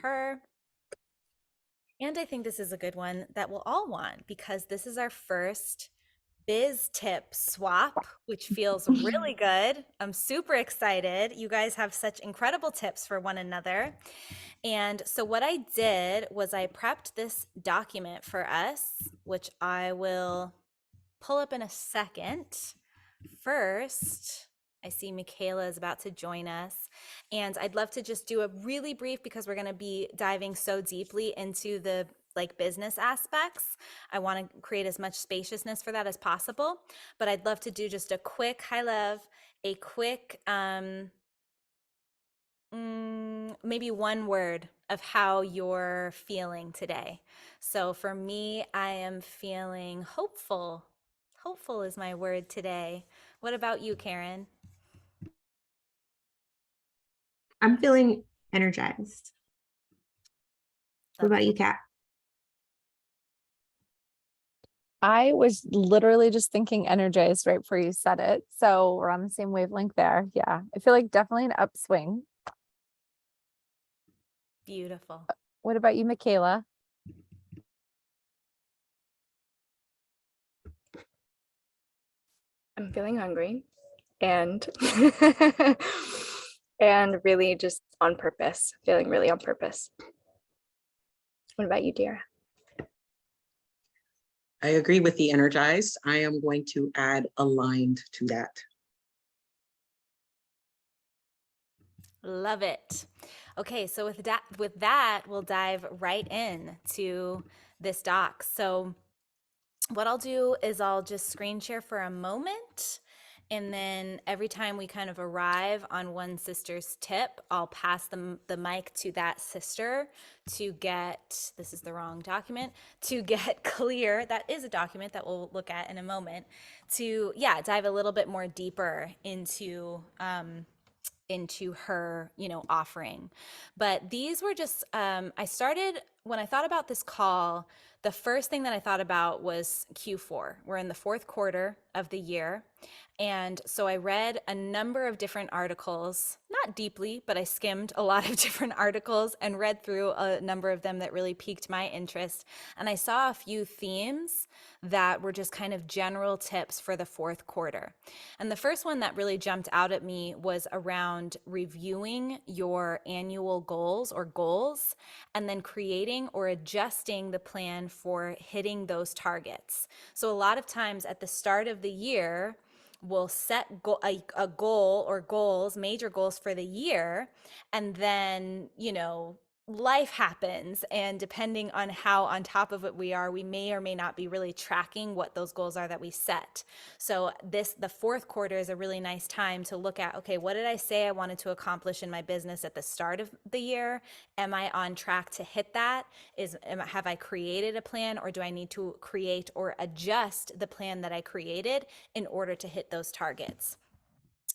her. And I think this is a good one that we'll all want because this is our first biz tip swap, which feels really good. I'm super excited. You guys have such incredible tips for one another. And so, what I did was I prepped this document for us, which I will pull up in a second. First, I see Michaela is about to join us. And I'd love to just do a really brief because we're going to be diving so deeply into the like business aspects. I want to create as much spaciousness for that as possible. But I'd love to do just a quick a quick maybe one word of how you're feeling today. So for me, I am feeling hopeful. Hopeful is my word today. What about you, Karen? I'm feeling energized. What Love about that. you, Kat? I was literally just thinking energized right before you said it. So we're on the same wavelength there. Yeah. I feel like definitely an upswing. Beautiful. What about you, Michaela? I'm feeling hungry and and really just on purpose, feeling really on purpose. What about you, dear? I agree with the energized. I am going to add aligned to that. Love it. Okay, so with that, we'll dive right in to this doc. So what I'll do is I'll just screen share for a moment. And then every time we kind of arrive on one sister's tip, I'll pass the mic to that sister to get, this is the wrong document, to get clear. That is a document that we'll look at in a moment to, yeah, dive a little bit more deeper into her, offering. But these were just, I started, when I thought about this call, the first thing that I thought about was Q4. We're in the fourth quarter of the year. And so I read a number of different articles, not deeply, but I skimmed a lot of different articles and read through a number of them that really piqued my interest. And I saw a few themes that were just kind of general tips for the fourth quarter. And the first one that really jumped out at me was around reviewing your annual goals and then creating or adjusting the plan for hitting those targets. So a lot of times at the start of the year, we'll set a goal or goals, major goals for the year, and then, life happens, and depending on how on top of it we are, we may or may not be really tracking what those goals are that we set. So the fourth quarter is a really nice time to look at, okay, what did I say I wanted to accomplish in my business at the start of the year? Am I on track to hit that? Have I created a plan, or do I need to create or adjust the plan that I created in order to hit those targets?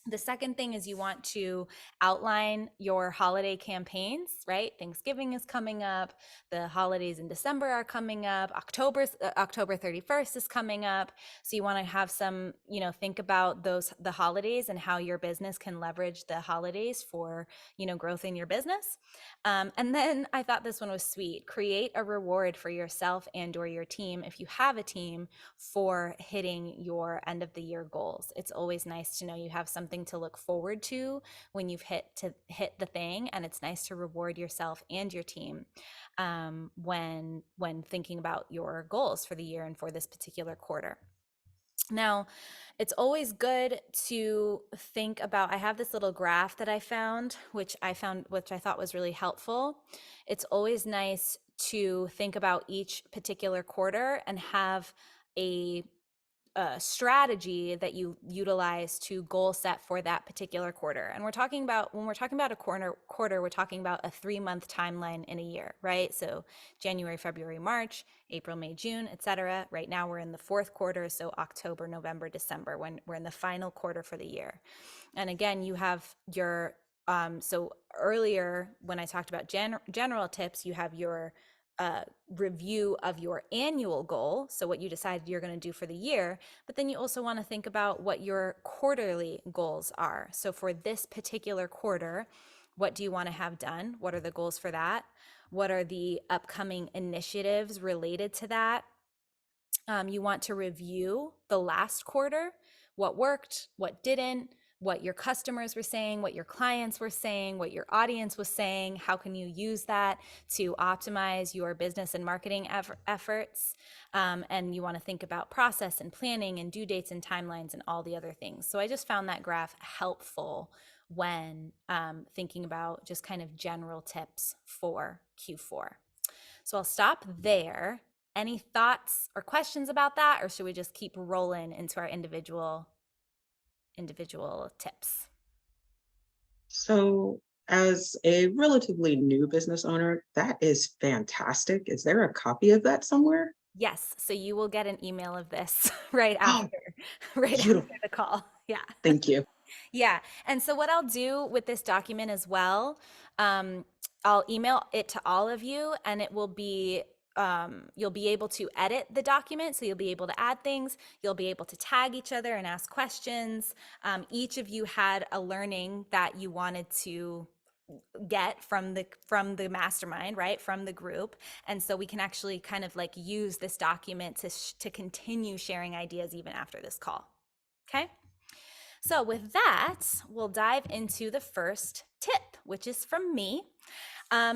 The second thing is you want to outline your holiday campaigns, right? Thanksgiving is coming up. The holidays in December are coming up. October 31st is coming up. So you want to have some, think about the holidays and how your business can leverage the holidays for, growth in your business. And then I thought this one was sweet. Create a reward for yourself and or your team, if you have a team, for hitting your end of the year goals. It's always nice to know you have something to look forward to when you've hit the thing, and it's nice to reward yourself and your team when thinking about your goals for the year and for this particular quarter. Now, it's always good to think about, I have this little graph that I found, which I thought was really helpful. It's always nice to think about each particular quarter and have a strategy that you utilize to goal set for that particular quarter. And when we're talking about a quarter, we're talking about a 3-month timeline in a year, right? So January, February, March, April, May, June, etc. Right now we're in the fourth quarter, so October, November, December, when we're in the final quarter for the year. And again, you have your so earlier when I talked about general tips, you have your review of your annual goal, so what you decided you're going to do for the year, but then you also want to think about what your quarterly goals are. So for this particular quarter, What do you want to have done? What are the goals for that? What are the upcoming initiatives related to that? You want to review the last quarter, what worked, what didn't, what your customers were saying, what your clients were saying, what your audience was saying. How can you use that to optimize your business and marketing efforts? And you want to think about process and planning and due dates and timelines and all the other things. So I just found that graph helpful when thinking about just kind of general tips for Q4. So I'll stop there. Any thoughts or questions about that, or should we just keep rolling into our individual tips? So, as a relatively new business owner, that is fantastic. Is there a copy of that somewhere? Yes, so you will get an email of this right Oh, after right after beautiful. the call. Yeah. Thank you. Yeah. And so what I'll do with this document as well, I'll email it to all of you, and it will be you'll be able to edit the document. So you'll be able to add things. You'll be able to tag each other and ask questions. Each of you had a learning that you wanted to get from the mastermind, right, from the group. And so we can actually kind of like use this document to continue sharing ideas even after this call. Okay. So with that, we'll dive into the first tip, which is from me.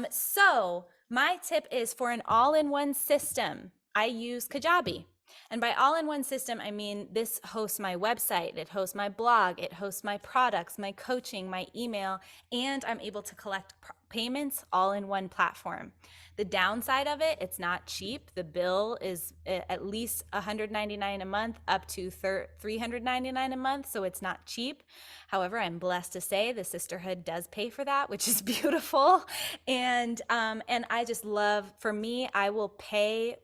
So my tip is for an all-in-one system. I use Kajabi. And by all-in-one system, I mean this hosts my website, it hosts my blog, it hosts my products, my coaching, my email, and I'm able to collect payments all in one platform. The downside of it, it's not cheap. The bill is at least $199 a month up to $399 a month, so it's not cheap. However, I'm blessed to say the Sisterhood does pay for that, which is beautiful. And I just love, for me, I'll pay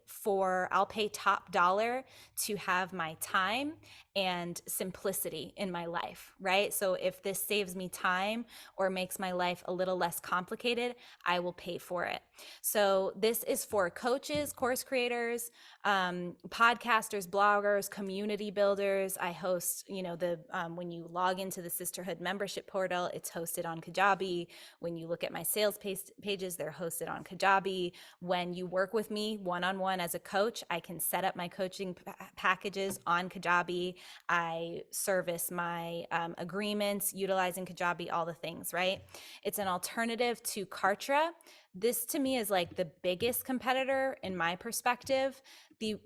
top dollar to have my time and simplicity in my life, right? So if this saves me time or makes my life a little less complicated, I will pay for it. So this is for coaches, course creators, podcasters, bloggers, community builders. I host, when you log into the Sisterhood membership portal, it's hosted on Kajabi. When you look at my sales pages, they're hosted on Kajabi. When you work with me one-on-one as a coach, I can set up my coaching packages on Kajabi. I service my agreements utilizing Kajabi, all the things, right? It's an alternative to Kartra. This to me is like the biggest competitor in my perspective. The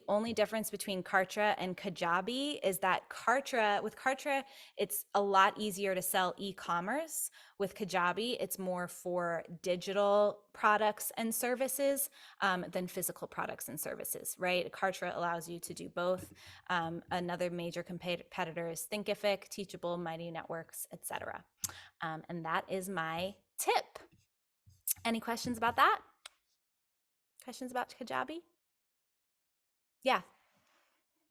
only difference between Kartra and Kajabi is that with Kartra, it's a lot easier to sell e-commerce. With Kajabi, it's more for digital products and services than physical products and services, right? Kartra allows you to do both. Another major competitor is Thinkific, Teachable, Mighty Networks, etc. And that is my tip. Any questions about that? Questions about Kajabi? Yeah.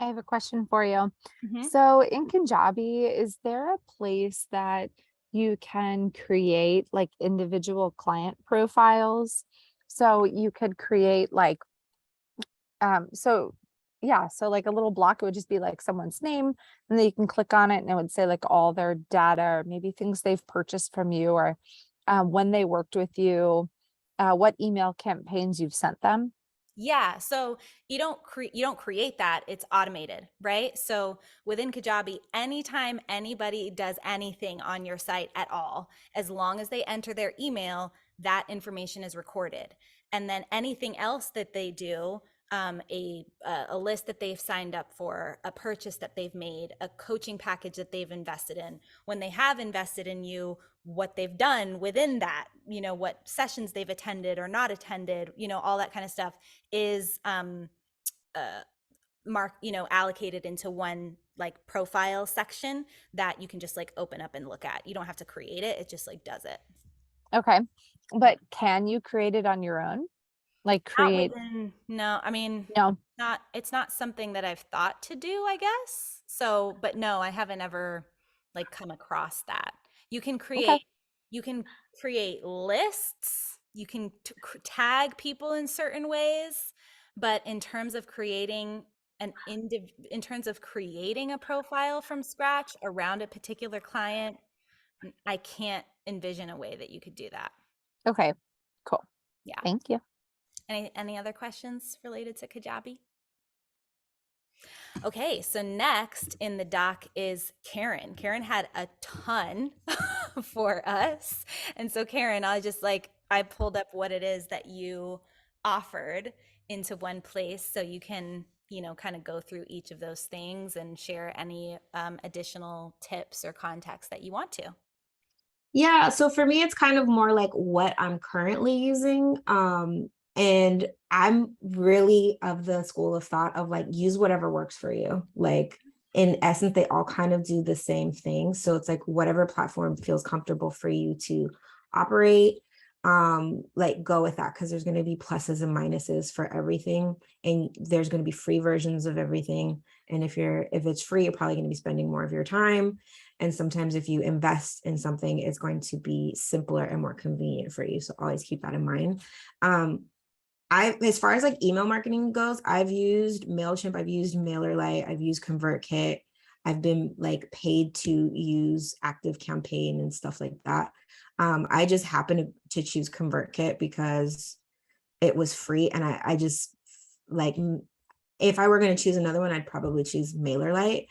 I have a question for you. Mhm. So in Kajabi, is there a place that you can create like individual client profiles? So you could create like, so yeah, so like a little block, it would just be like someone's name, and then you can click on it and it would say like all their data or maybe things they've purchased from you or when they worked with you, what email campaigns you've sent them. Yeah, so you don't create that, it's automated, right? So within Kajabi, anytime anybody does anything on your site at all, as long as they enter their email, that information is recorded. And then anything else that they do, a list that they've signed up for, a purchase that they've made, a coaching package that they've invested in, when they have invested in you, what they've done within that, what sessions they've attended or not attended, all that kind of stuff is allocated into one like profile section that you can just like open up and look at. You don't have to create it. It just like does it. Okay. But can you create it on your own? Like Not create, within, no, I mean, no. it's not something that I've thought to do, I guess. So, but no, I haven't ever like come across that. You can Okay. create, you can create lists, you can tag people in certain ways, but in terms of creating in terms of creating a profile from scratch around a particular client, I can't envision a way that you could do that. Okay, cool. Yeah. Thank you. Any other questions related to Kajabi? Okay, so next in the doc is Karen. Karen had a ton for us. And so Karen, I pulled up what it is that you offered into one place so you can, kind of go through each of those things and share any additional tips or context that you want to. Yeah, so for me, it's kind of more like what I'm currently using. And I'm really of the school of thought of like use whatever works for you. Like in essence, they all kind of do the same thing. So it's like whatever platform feels comfortable for you to operate, like go with that because there's going to be pluses and minuses for everything. And there's going to be free versions of everything. And if it's free, you're probably going to be spending more of your time. And sometimes if you invest in something, it's going to be simpler and more convenient for you. So always keep that in mind. As far as like email marketing goes, I've used MailChimp, I've used MailerLite, I've used ConvertKit. I've been like paid to use ActiveCampaign and stuff like that. I just happened to choose ConvertKit because it was free. And I just like, if I were going to choose another one, I'd probably choose MailerLite.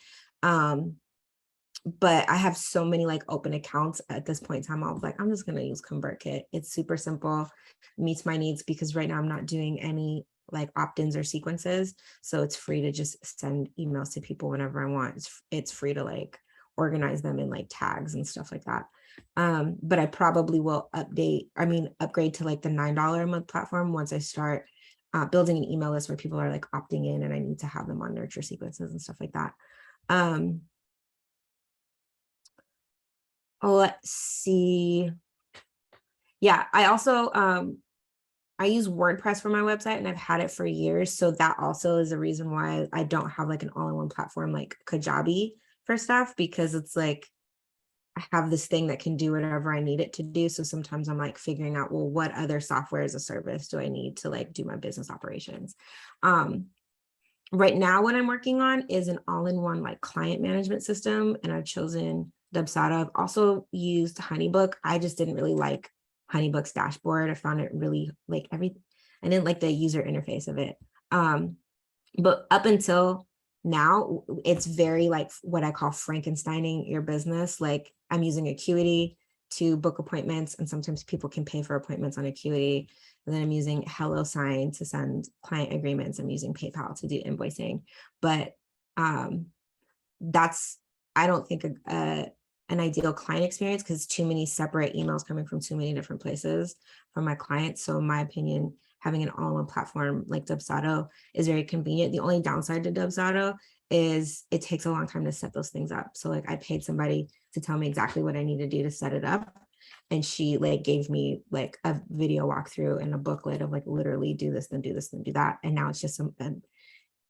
But I have so many like open accounts at this point in time. I was like, I'm just going to use ConvertKit. It's super simple, meets my needs because right now I'm not doing any like opt-ins or sequences. So it's free to just send emails to people whenever I want. It's free to like organize them in like tags and stuff like that. But I probably will upgrade to like the $9 a month platform once I start building an email list where people are like opting in and I need to have them on nurture sequences and stuff like that. Let's see. Yeah, I also I use WordPress for my website and I've had it for years. So that also is a reason why I don't have like an all-in-one platform like Kajabi for stuff, because it's like I have this thing that can do whatever I need it to do. So sometimes I'm like figuring out, well, what other software as a service do I need to like do my business operations? Right now, what I'm working on is an all-in-one like client management system, and I've chosen Dubsado. I've also used HoneyBook. I just didn't really like HoneyBook's dashboard. I found it really like I didn't like the user interface of it. But up until now, it's very like what I call Frankensteining your business. Like I'm using Acuity to book appointments, and sometimes people can pay for appointments on Acuity. And then I'm using HelloSign to send client agreements. I'm using PayPal to do invoicing. But that's, I don't think, an ideal client experience because too many separate emails coming from too many different places from my clients. So in my opinion, having an all-in-one platform like Dubsado is very convenient. The only downside to Dubsado is it takes a long time to set those things up. So like I paid somebody to tell me exactly what I need to do to set it up. And she like gave me like a video walkthrough and a booklet of like literally do this, then do this, then do that. And now it's just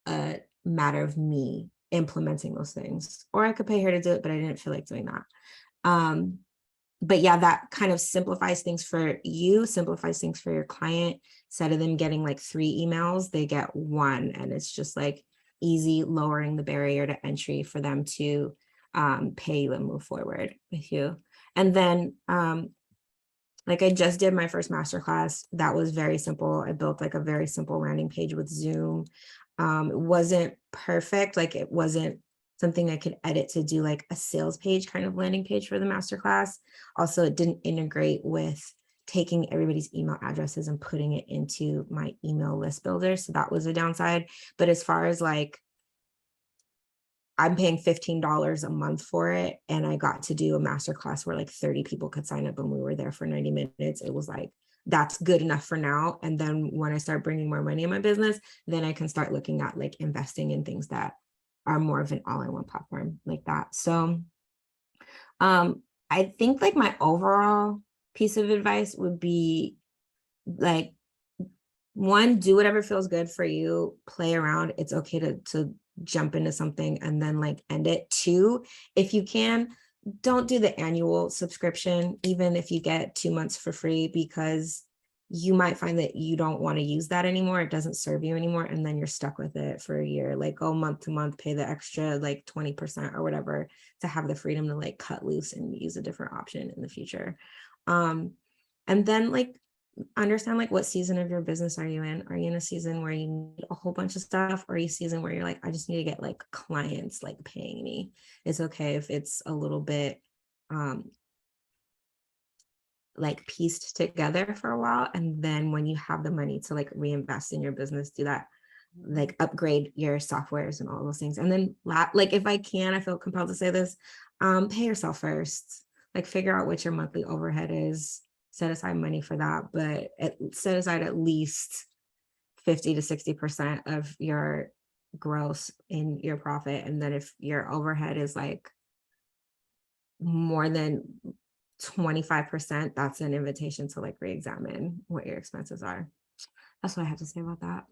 a matter of me implementing those things. Or I could pay her to do it, but I didn't feel like doing that. But yeah, that kind of simplifies things for you, simplifies things for your client. Instead of them getting like 3 emails, they get 1. And it's just like easy, lowering the barrier to entry for them to pay you and move forward with you. And then like I just did my first masterclass. That was very simple. I built like a very simple landing page with Zoom. It wasn't perfect. Like it wasn't something I could edit to do like a sales page kind of landing page for the masterclass. Also, it didn't integrate with taking everybody's email addresses and putting it into my email list builder. So that was a downside. But as far as like, I'm paying $15 a month for it. And I got to do a masterclass where like 30 people could sign up and we were there for 90 minutes. It was like, that's good enough for now. And then when I start bringing more money in my business, then I can start looking at like investing in things that are more of an all-in-one platform like that. So I think like my overall piece of advice would be like, 1, do whatever feels good for you, play around. It's okay to jump into something and then like end it. 2, if you can, don't do the annual subscription, even if you get 2 months for free, because you might find that you don't want to use that anymore. It doesn't serve you anymore. And then you're stuck with it for a year, like go month to month, pay the extra like 20% or whatever to have the freedom to like cut loose and use a different option in the future. And then like understand like what season of your business are you in? Are you in a season where you need a whole bunch of stuff, or are you a season where you're like, I just need to get like clients like paying me? It's okay if it's a little bit like pieced together for a while, and then when you have the money to like reinvest in your business, do that, like upgrade your softwares and all those things. And then like if I can, I feel compelled to say this, pay yourself first, like figure out what your monthly overhead is, set aside money for that, but set aside at least 50 to 60% of your gross in your profit. And then if your overhead is like more than 25%, that's an invitation to like re-examine what your expenses are. That's what I have to say about that.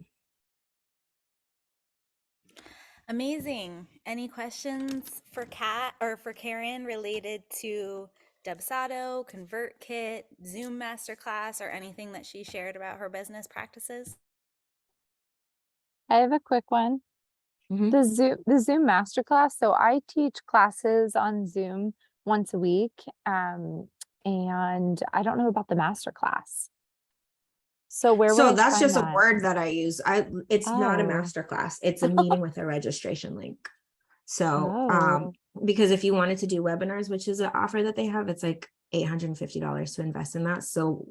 Amazing. Any questions for Kat or for Karen related to Dubsado, ConvertKit, Zoom Masterclass, or anything that she shared about her business practices? I have a quick one. Mhm. The Zoom Masterclass. So I teach classes on Zoom once a week. And I don't know about the masterclass. So where would So I that's find just a that? word that I use. It's not a Oh, master class. It's a meeting with a registration link. So oh, because if you wanted to do webinars, which is an offer that they have, it's like $850 to invest in that. So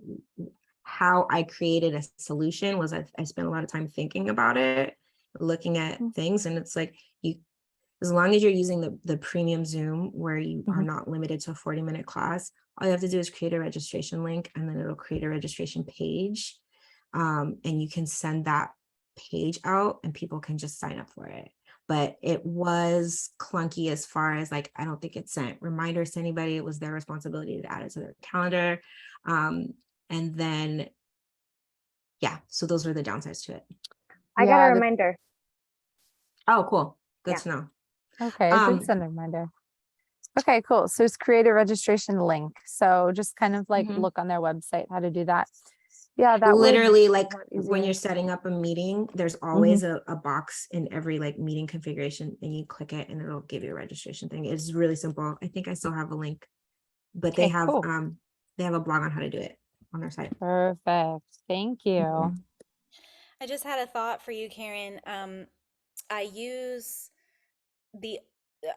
how I created a solution was I spent a lot of time thinking about it, looking at Mm. things, and it's like you, as long as you're using the premium Zoom where you are Mhm. not limited to a 40-minute class, all you have to do is create a registration link, and then it'll create a registration page. And you can send that page out and people can just sign up for it. But it was clunky as far as like, I don't think it sent reminders to anybody. It was their responsibility to add it to their calendar. And then, yeah, so those were the downsides to it. I got a Yeah, reminder. Oh, cool. Good Yeah. to know. okay, I did Um, send a reminder. Okay, cool. So it's create a registration link. So just kind of like Mhm. look on their website how to do that. Yeah, that would literally like be a lot when you're easier. setting up a meeting, there's always a box in every like meeting configuration, and you click it and it'll give you a registration thing. It's really simple. I think I still have a link, but Okay, cool. they have a blog on how to do it on their site. Perfect. Thank you. Mhm. I just had a thought for you, Karen. I use the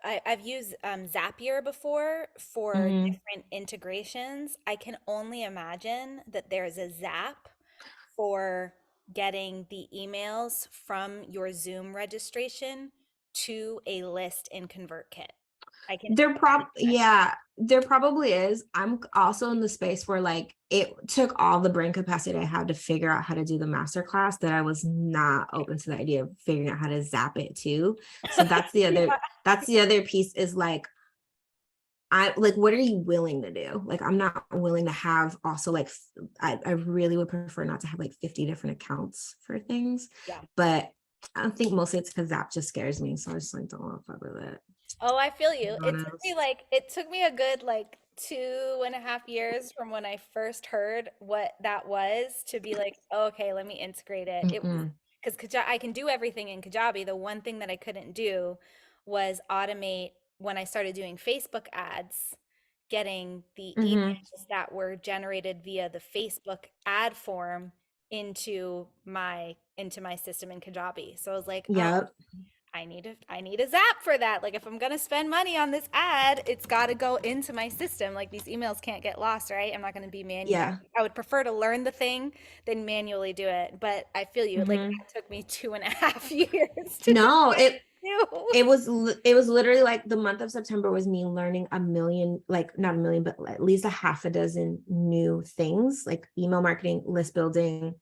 I've used Zapier before for Mhm. different integrations. I can only imagine that there's a Zap for getting the emails from your Zoom registration to a list in ConvertKit. I can Yeah, there probably is. I'm also in the space where like it took all the brain capacity I had to figure out how to do the master class, that I was not open to the idea of figuring out how to zap it too. So Yeah. that's the other piece, is like, I like, what are you willing to do? Like, I'm not willing to have also like, I really would prefer not to have like 50 different accounts for things, Yeah. but I don't think mostly it's because Zap just scares me. So I just like don't want to fuck with it. Oh, I feel you. To be honest. It took me a good like 2.5 years from when I first heard what that was to be like, oh, okay, let me integrate it. It was Mm-mm. because I can do everything in Kajabi. The one thing that I couldn't do was automate when I started doing Facebook ads, getting the Mhm. emails that were generated via the Facebook ad form into my system in Kajabi. So I was like, oh, Yep. I need a Zap for that. Like if I'm gonna spend money on this ad, it's got to go into my system. Like these emails can't get lost, right? I'm not gonna be manual. Yeah. I would prefer to learn the thing than manually do it. But I feel you. Like Mhm. that took me 2.5 years to No, do. it was literally like the month of September was me learning a million, like not a million, but at least a half a dozen new things, like email marketing, list building,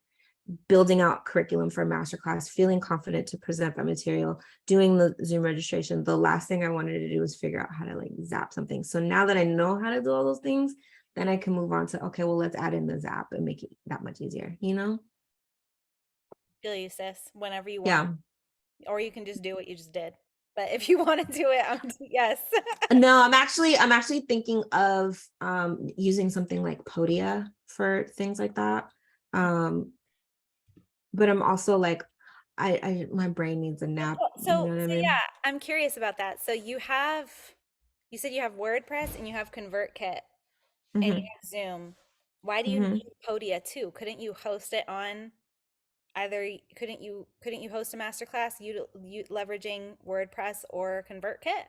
building out curriculum for a masterclass, feeling confident to present that material, doing the Zoom registration. The last thing I wanted to do was figure out how to like zap something. So now that I know how to do all those things, then I can move on to, okay, well, let's add in the zap and make it that much easier, you know? Feel you, sis. Whenever you want, Yeah. or you can just do what you just did. But if you want to do it, yes. No, I'm actually thinking of using something like Podia for things like that. But I'm also like, my brain needs a nap. You know So, what I so mean? yeah, I'm curious about that. So you said you have WordPress and you have ConvertKit and you Hmm. have Zoom. Why do you Hmm. need Podia too? Couldn't you host it on couldn't you host a masterclass you leveraging WordPress or ConvertKit?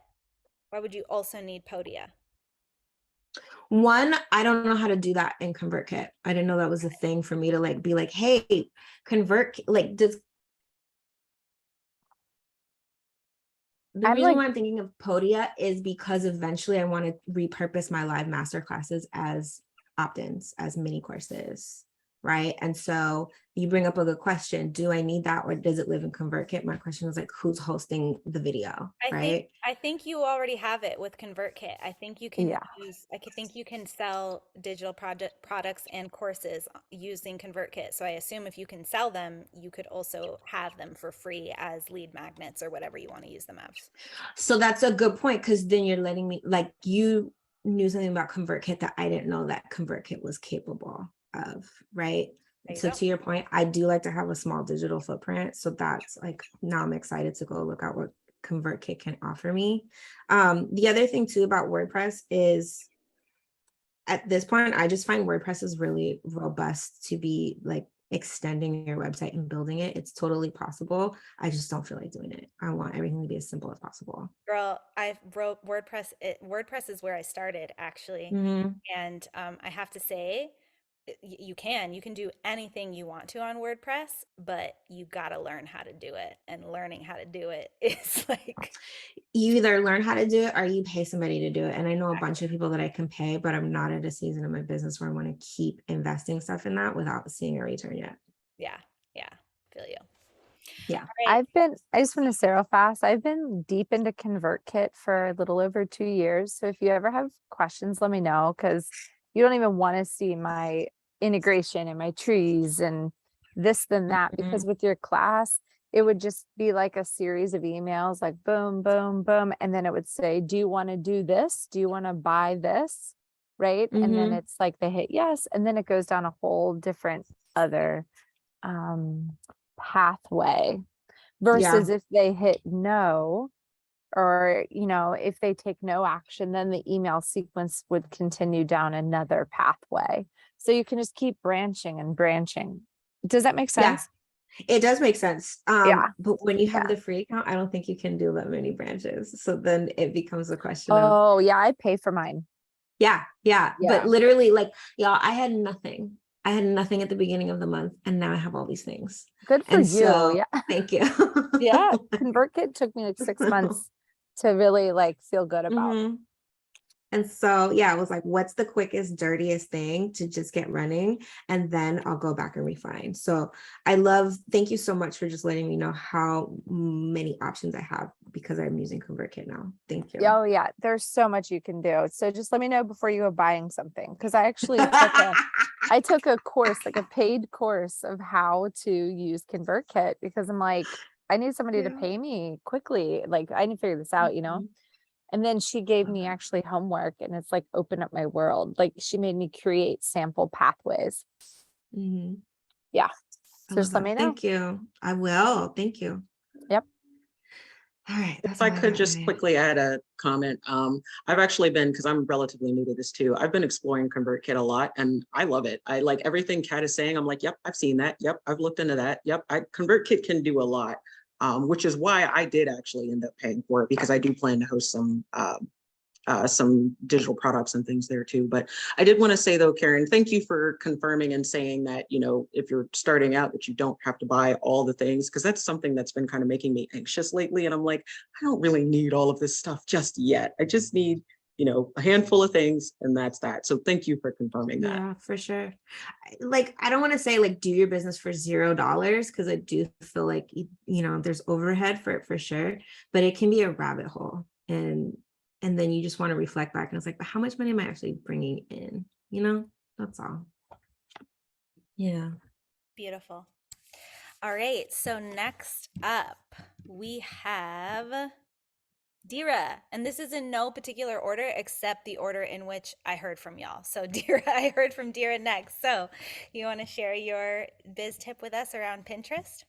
Why would you also need Podia? One, I don't know how to do that in ConvertKit. I didn't know that was a thing for me to like be like, hey, convert, like does the I'm reason like, why I'm thinking of Podia is because eventually I want to repurpose my live master classes as opt-ins, as mini courses, right? And so you bring up a good question. Do I need that or does it live in ConvertKit? My question is like, who's hosting the video, right? I think you already have it with ConvertKit. I think you can yeah. think you can sell digital products and courses using ConvertKit. So I assume if you can sell them, you could also have them for free as lead magnets or whatever you want to use them as. So that's a good point because then you're letting me, like, you knew something about ConvertKit that I didn't know that ConvertKit was capable of, right? There you So go. to your point, I do like to have a small digital footprint. So that's like, now I'm excited to go look at what ConvertKit can offer me. The other thing too about WordPress is at this point, I just find WordPress is really robust to be like extending your website and building it. It's totally possible. I just don't feel like doing it. I want everything to be as simple as possible. Girl, I wrote WordPress. WordPress is where I started actually. Mhm. And I have to say, you can do anything you want to on WordPress, but you got to learn how to do it. And learning how to do it is like, You either learn how to do it or you pay somebody to do it. And I know a bunch of people that I can pay, but I'm not at a season of my business where I want to keep investing stuff in that without seeing a return yet. yeah, yeah, feel you. Yeah. All right. I just want to say real fast, I've been deep into ConvertKit for a little over 2 years. So if you ever have questions, let me know because you don't even want to see my integration and my trees and this, then that, because Mhm. with your class, it would just be like a series of emails, like boom, boom, boom. And then it would say, do you want to do this? Do you want to buy this? Right. And then Mhm. it's like they hit yes. And then it goes down a whole different other um pathway Yeah. versus if they hit no, or if they take no action, then the email sequence would continue down another pathway, so you can just keep branching and branching. Does that make Yeah. sense? It does make sense. Yeah. But when you have Yeah. the free account, I don't think you can do that many branches. So then it becomes a question of, Oh yeah, I pay for mine. yeah, yeah. But Yeah. literally, like, y'all, I had nothing. I had nothing at the beginning of the month, and now I have all these things. Good for And you. so Yeah. thank you. Yeah. ConvertKit took me like I 6 months know. to really like feel good about. Mhm. And so, yeah, I was like, what's the quickest, dirtiest thing to just get running? And then I'll go back and refine. So thank you so much for just letting me know how many options I have because I'm using ConvertKit now. Thank you. Oh yeah, there's so much you can do. So just let me know before you go buying something, because I took a course, like a paid course of how to use ConvertKit, because I'm like, I need somebody to Yeah. pay me quickly. Like I need to figure this out. Mhm. And then she gave Love me it. actually homework, and it's like opened up my world. Like she made me create sample pathways. Mhm. Yeah. I So love just let that. me know. Thank you. I will. Thank you. Yep. All right. If That's I all I could got, just Renee. quickly add a comment, I've actually been, because I'm relatively new to this too, I've been exploring ConvertKit a lot and I love it. I like everything Kat is saying. I'm like, yep, I've seen that. Yep, I've looked into that. Yep, ConvertKit can do a lot, which is why I did actually end up paying for it because I do plan to host some digital products and things there too. But I did want to say though, Karen, thank you for confirming and saying that, if you're starting out, that you don't have to buy all the things, because that's something that's been kind of making me anxious lately. And I'm like, I don't really need all of this stuff just yet. I just need, a handful of things and that's that. So thank you for confirming that. Yeah, for sure. I don't want to say like do your business for $0 because I do feel like there's overhead for it for sure, but it can be a rabbit hole, and then you just want to reflect back and it's like, but how much money am I actually bringing in? That's all. Yeah. Beautiful. All right. So next up, we have Dira, and this is in no particular order except the order in which I heard from y'all. So Dira, I heard from Dira next. So you want to share your biz tip with us around Pinterest?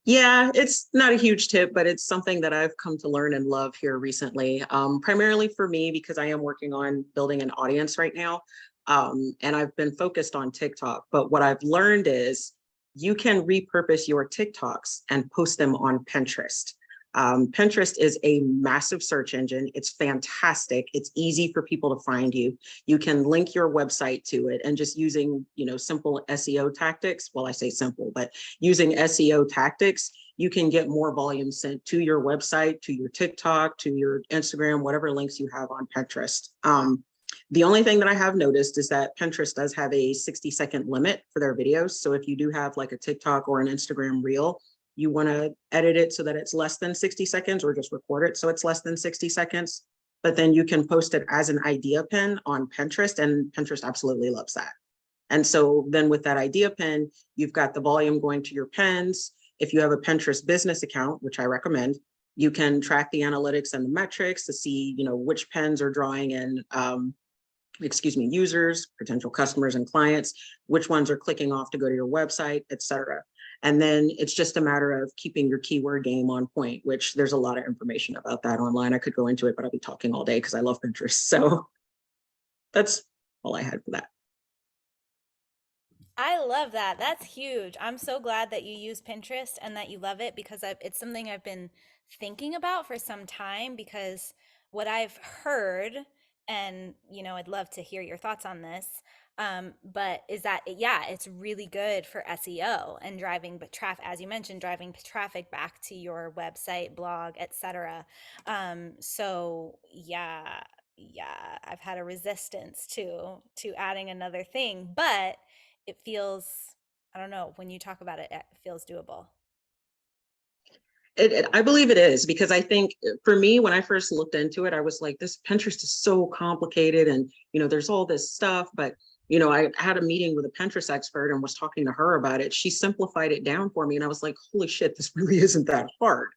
Yeah, it's not a huge tip, but it's something that I've come to learn and love here recently. Primarily for me, because I am working on building an audience right now. And I've been focused on TikTok. But what I've learned is you can repurpose your TikToks and post them on Pinterest. Pinterest is a massive search engine. It's fantastic. It's easy for people to find you. You can link your website to it, and just using, simple SEO tactics. Well, I say simple, but using SEO tactics, you can get more volume sent to your website, to your TikTok, to your Instagram, whatever links you have on Pinterest. The only thing that I have noticed is that Pinterest does have a 60-second limit for their videos. So if you do have like a TikTok or an Instagram reel, you want to edit it so that it's less than 60 seconds, or just record it so it's less than 60 seconds. But then you can post it as an idea pin on Pinterest, and Pinterest absolutely loves that. And so then with that idea pin, you've got the volume going to your pins. If you have a Pinterest business account, which I recommend, you can track the analytics and the metrics to see, which pins are drawing in, users, potential customers and clients, which ones are clicking off to go to your website, et cetera. And then it's just a matter of keeping your keyword game on point, which there's a lot of information about that online. I could go into it, but I'll be talking all day because I love Pinterest. So that's all I had for that. I love that. That's huge. I'm so glad that you use Pinterest and that you love it, because it's something I've been thinking about for some time. Because what I've heard, and I'd love to hear your thoughts on this, but is that yeah, it's really good for SEO and driving, but traffic, as you mentioned, driving traffic back to your website, blog, etc. So yeah, I've had a resistance to adding another thing, but it feels, I don't know, when you talk about it, it feels doable. I believe it is, because I think for me, when I first looked into it, I was like, this Pinterest is so complicated, and there's all this stuff. But I had a meeting with a Pinterest expert and was talking to her about it. She simplified it down for me, and I was like, holy shit, this really isn't that hard.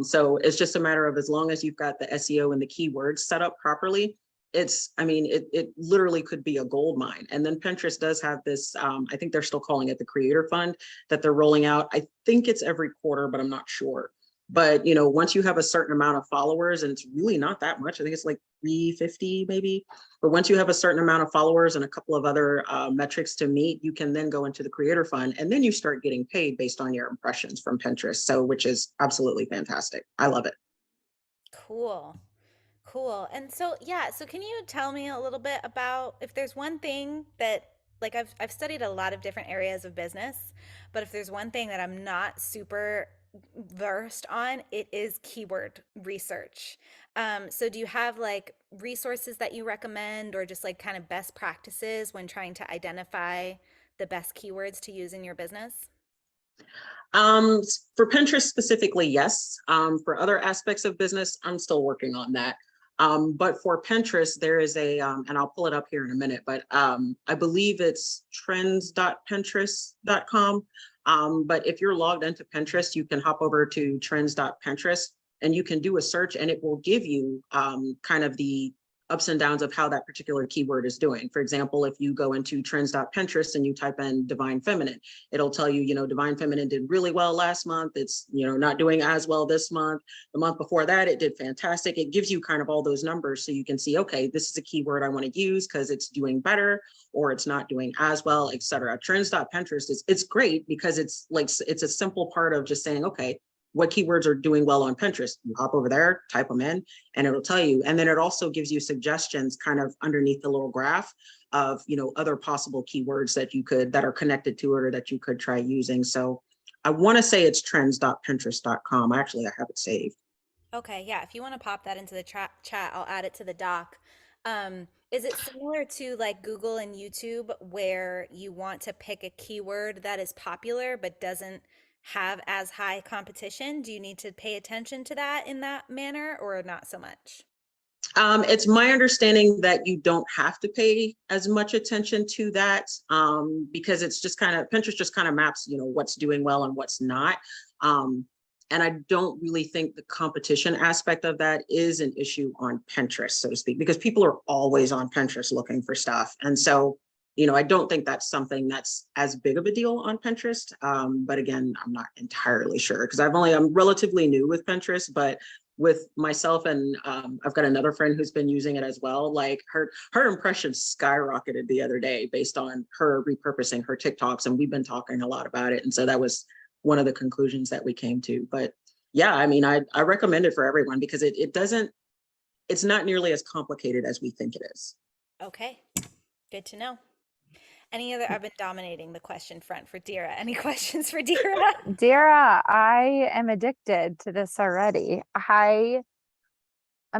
So it's just a matter of, as long as you've got the SEO and the keywords set up properly, it literally could be a gold mine. And then Pinterest does have this, I think they're still calling it the Creator Fund, that they're rolling out. I think it's every quarter, but I'm not sure. But once you have a certain amount of followers, and it's really not that much, I think it's like 350 maybe. But once you have a certain amount of followers and a couple of other metrics to meet, you can then go into the Creator Fund, and then you start getting paid based on your impressions from Pinterest. So, which is absolutely fantastic. I love it. Cool. Cool. And so, yeah, so can you tell me a little bit about, if there's one thing that, like, I've studied a lot of different areas of business, but if there's one thing that I'm not super versed on, it is keyword research. So do you have like resources that you recommend, or just like kind of best practices when trying to identify the best keywords to use in your business? For Pinterest specifically, yes. For other aspects of business, I'm still working on that. But for Pinterest, there is a, and I'll pull it up here in a minute, but I believe it's trends.pinterest.com. But if you're logged into Pinterest, you can hop over to trends.pinterest, and you can do a search, and it will give you kind of the ups and downs of how that particular keyword is doing. For example, if you go into trends.pinterest and you type in divine feminine, it'll tell you, divine feminine did really well last month. It's, not doing as well this month. The month before that, it did fantastic. It gives you kind of all those numbers so you can see, okay, this is a keyword I want to use because it's doing better, or it's not doing as well, etc. Trends.pinterest it's great because it's like, it's a simple part of just saying, okay, what keywords are doing well on Pinterest? You hop over there, type them in, and it'll tell you. And then it also gives you suggestions kind of underneath the little graph of, other possible keywords that are connected to it, or that you could try using. So I want to say it's trends.pinterest.com. Actually, I have it saved. Okay, yeah. If you want to pop that into the chat, I'll add it to the doc. Is it similar to like Google and YouTube, where you want to pick a keyword that is popular but doesn't have as high competition? Do you need to pay attention to that in that manner, or not so much? It's my understanding that you don't have to pay as much attention to that, because it's just kind of, Pinterest just kind of maps, what's doing well and what's not. And I don't really think the competition aspect of that is an issue on Pinterest, so to speak, because people are always on Pinterest looking for stuff. And so, I don't think that's something that's as big of a deal on Pinterest. But again, I'm not entirely sure because I'm relatively new with Pinterest, but with myself and I've got another friend who's been using it as well. Like her impressions skyrocketed the other day based on her repurposing her TikToks, and we've been talking a lot about it. And so that was one of the conclusions that we came to. But yeah, I mean, I recommend it for everyone because it's not nearly as complicated as we think it is. Okay, good to know. I've been dominating the question front for Dira. Any questions for Dira? Dara, I am addicted to this already. I'm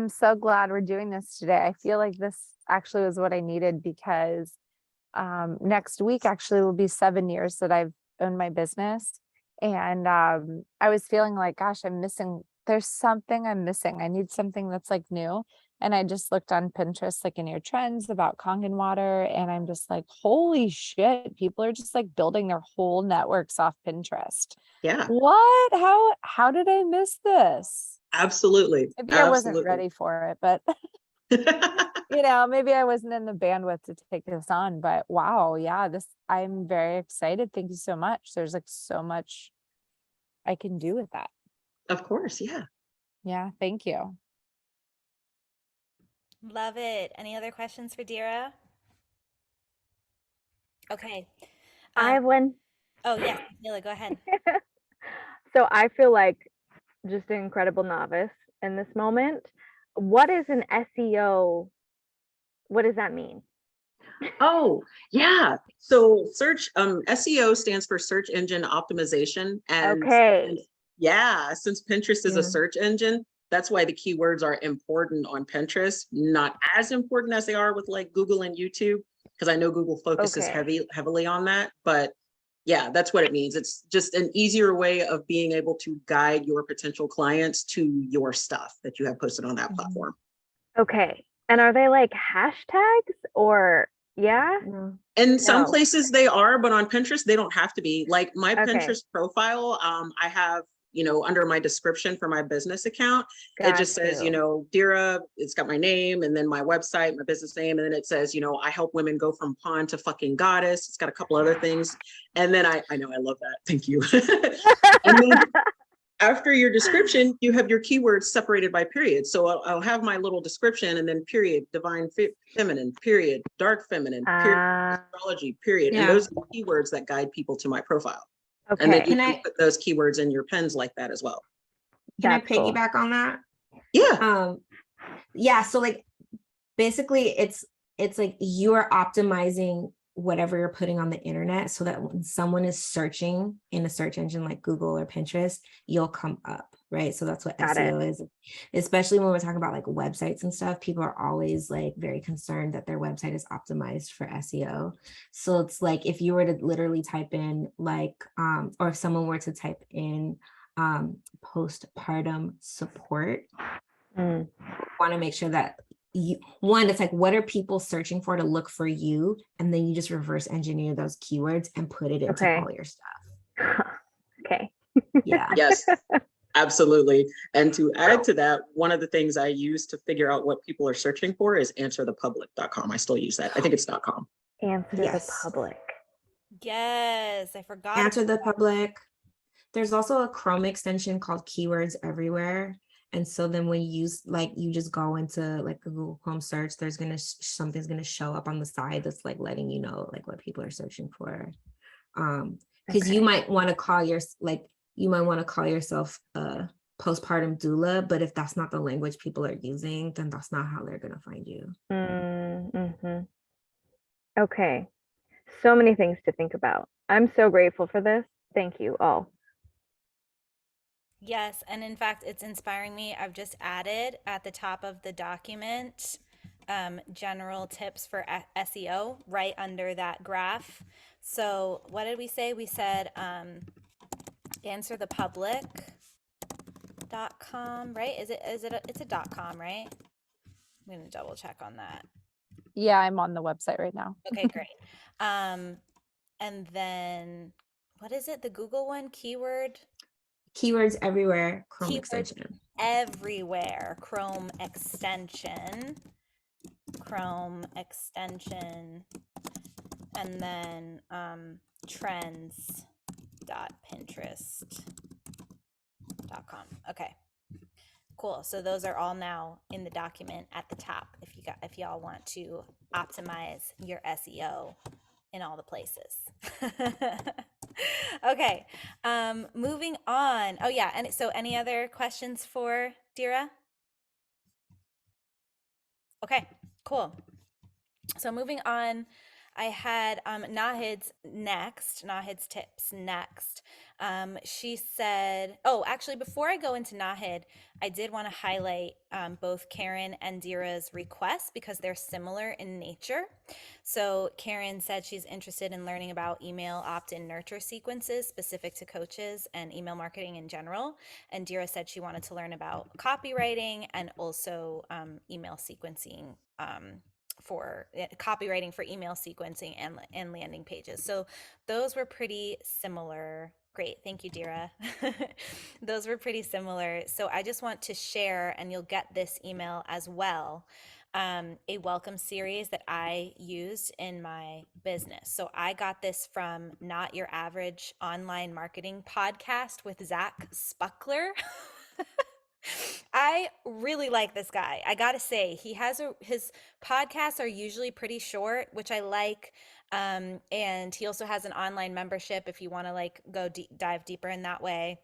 so glad we're doing this today. I feel like this actually was what I needed because next week actually will be 7 years that I've owned my business. And I was feeling like, gosh, there's something I'm missing. I need something that's like new. And I just looked on Pinterest, like in your trends about Kangen water. And I'm just like, holy shit, people are just like building their whole networks off Pinterest. Yeah, What? How did I miss this? absolutely. Maybe I wasn't ready for it, but maybe I wasn't in the bandwidth to take this on, but wow, yeah, I'm very excited. Thank you so much. There's like so much I can do with that. Of course, yeah. Yeah, thank you. Love it. Any other questions for Dira? Okay. I have one. Oh, yes, Mila, go ahead. So I feel like just an incredible novice in this moment. What is an SEO? What does that mean? Oh, yeah. So SEO stands for search engine optimization. And Okay. yeah, since Pinterest is a Yeah. search engine, that's why the keywords are important on Pinterest, not as important as they are with like Google and YouTube, because I know Google focuses Okay. heavily on that. But yeah, that's what it means. It's just an easier way of being able to guide your potential clients to your stuff that you have posted on that platform. Okay. And are they like hashtags or yeah? In some No. places they are, but on Pinterest, they don't have to be. Like my Okay. Pinterest profile, I have, under my description for my business account, it Got just says, you. Dira, it's got my name and then my website, my business name. And then it says, I help women go from pawn to fucking goddess. It's got a couple other things. And then I know, I love that. Thank you. And then after your description, you have your keywords separated by periods. So I'll have my little description and then period, divine feminine, period, dark feminine, period, astrology, period. And Yeah. those are the keywords that guide people to my profile. And then Okay. you Can can I put those keywords in your pens like that as well. can I That's cool. piggyback on that? Yeah. Yeah, so like basically it's like you are optimizing whatever you're putting on the internet so that when someone is searching in a search engine like Google or Pinterest, you'll come up, right? So that's what Got SEO is, especially when we're talking about like websites and stuff. People are always like very concerned that their website is optimized for SEO. So it's like if you were to literally type in like or if someone were to type in postpartum support, want to make sure that it's like, what are people searching for to look for you? And then you just reverse engineer those keywords and put it into all your stuff. Okay. Yeah. Yes, absolutely. And to add to that, one of the things I use to figure out what people are searching for is answerthepublic.com. I still use that. I think it's .com. Answer Yes. the public. Yes, I forgot. Answer the public. There's also a Chrome extension called Keywords Everywhere. And so then when you use, like, you just go into like a Google Chrome search, there's going to, something's going to show up on the side that's like letting you know like what people are searching for. Because you might want to call yourself a postpartum doula, but if that's not the language people are using, then that's not how they're going to find you. Okay. So many things to think about. I'm so grateful for this. Thank you all. Yes, and in fact, it's inspiring me. I've just added at the top of the document general tips for SEO right under that graph. So what did we say? We said answerthepublic.com, right? It's a .com, right? I'm going to double check on that. Yeah, I'm on the website right now. Okay, great. And then what is it? The Google one, keyword? Keywords everywhere, Chrome Keywords extension. everywhere, Chrome extension, and then trends.pinterest.com. Okay. Cool. So those are all now in the document at the top if y'all want to optimize your SEO in all the places. Okay. Moving on. Oh yeah, and so any other questions for Dira? Okay, cool. So moving on, I had Nahid's tips next. She said, oh, actually, before I go into Nahid, I did want to highlight both Karen and Dira's requests because they're similar in nature. So Karen said she's interested in learning about email opt-in nurture sequences specific to coaches and email marketing in general. And Dira said she wanted to learn about copywriting and also email sequencing for copywriting for email sequencing and landing pages. So those were pretty similar. Great. Thank you, Dira. Those were pretty similar. So I just want to share, and you'll get this email as well, a welcome series that I used in my business. So I got this from Not Your Average Online Marketing Podcast with Zach Spuckler. I really like this guy. I gotta say, his podcasts are usually pretty short, which I like. And he also has an online membership if you want to like go dive deeper in that way.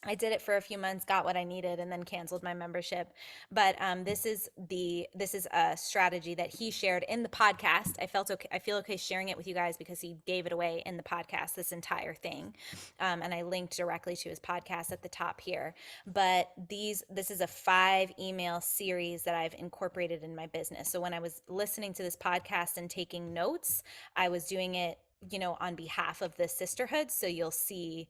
I did it for a few months, got what I needed, and then canceled my membership. But this is a strategy that he shared in the podcast. I feel okay sharing it with you guys because he gave it away in the podcast, this entire thing, and I linked directly to his podcast at the top here. But this is a 5 email series that I've incorporated in my business. So when I was listening to this podcast and taking notes, I was doing it, on behalf of the Sisterhood. So you'll see,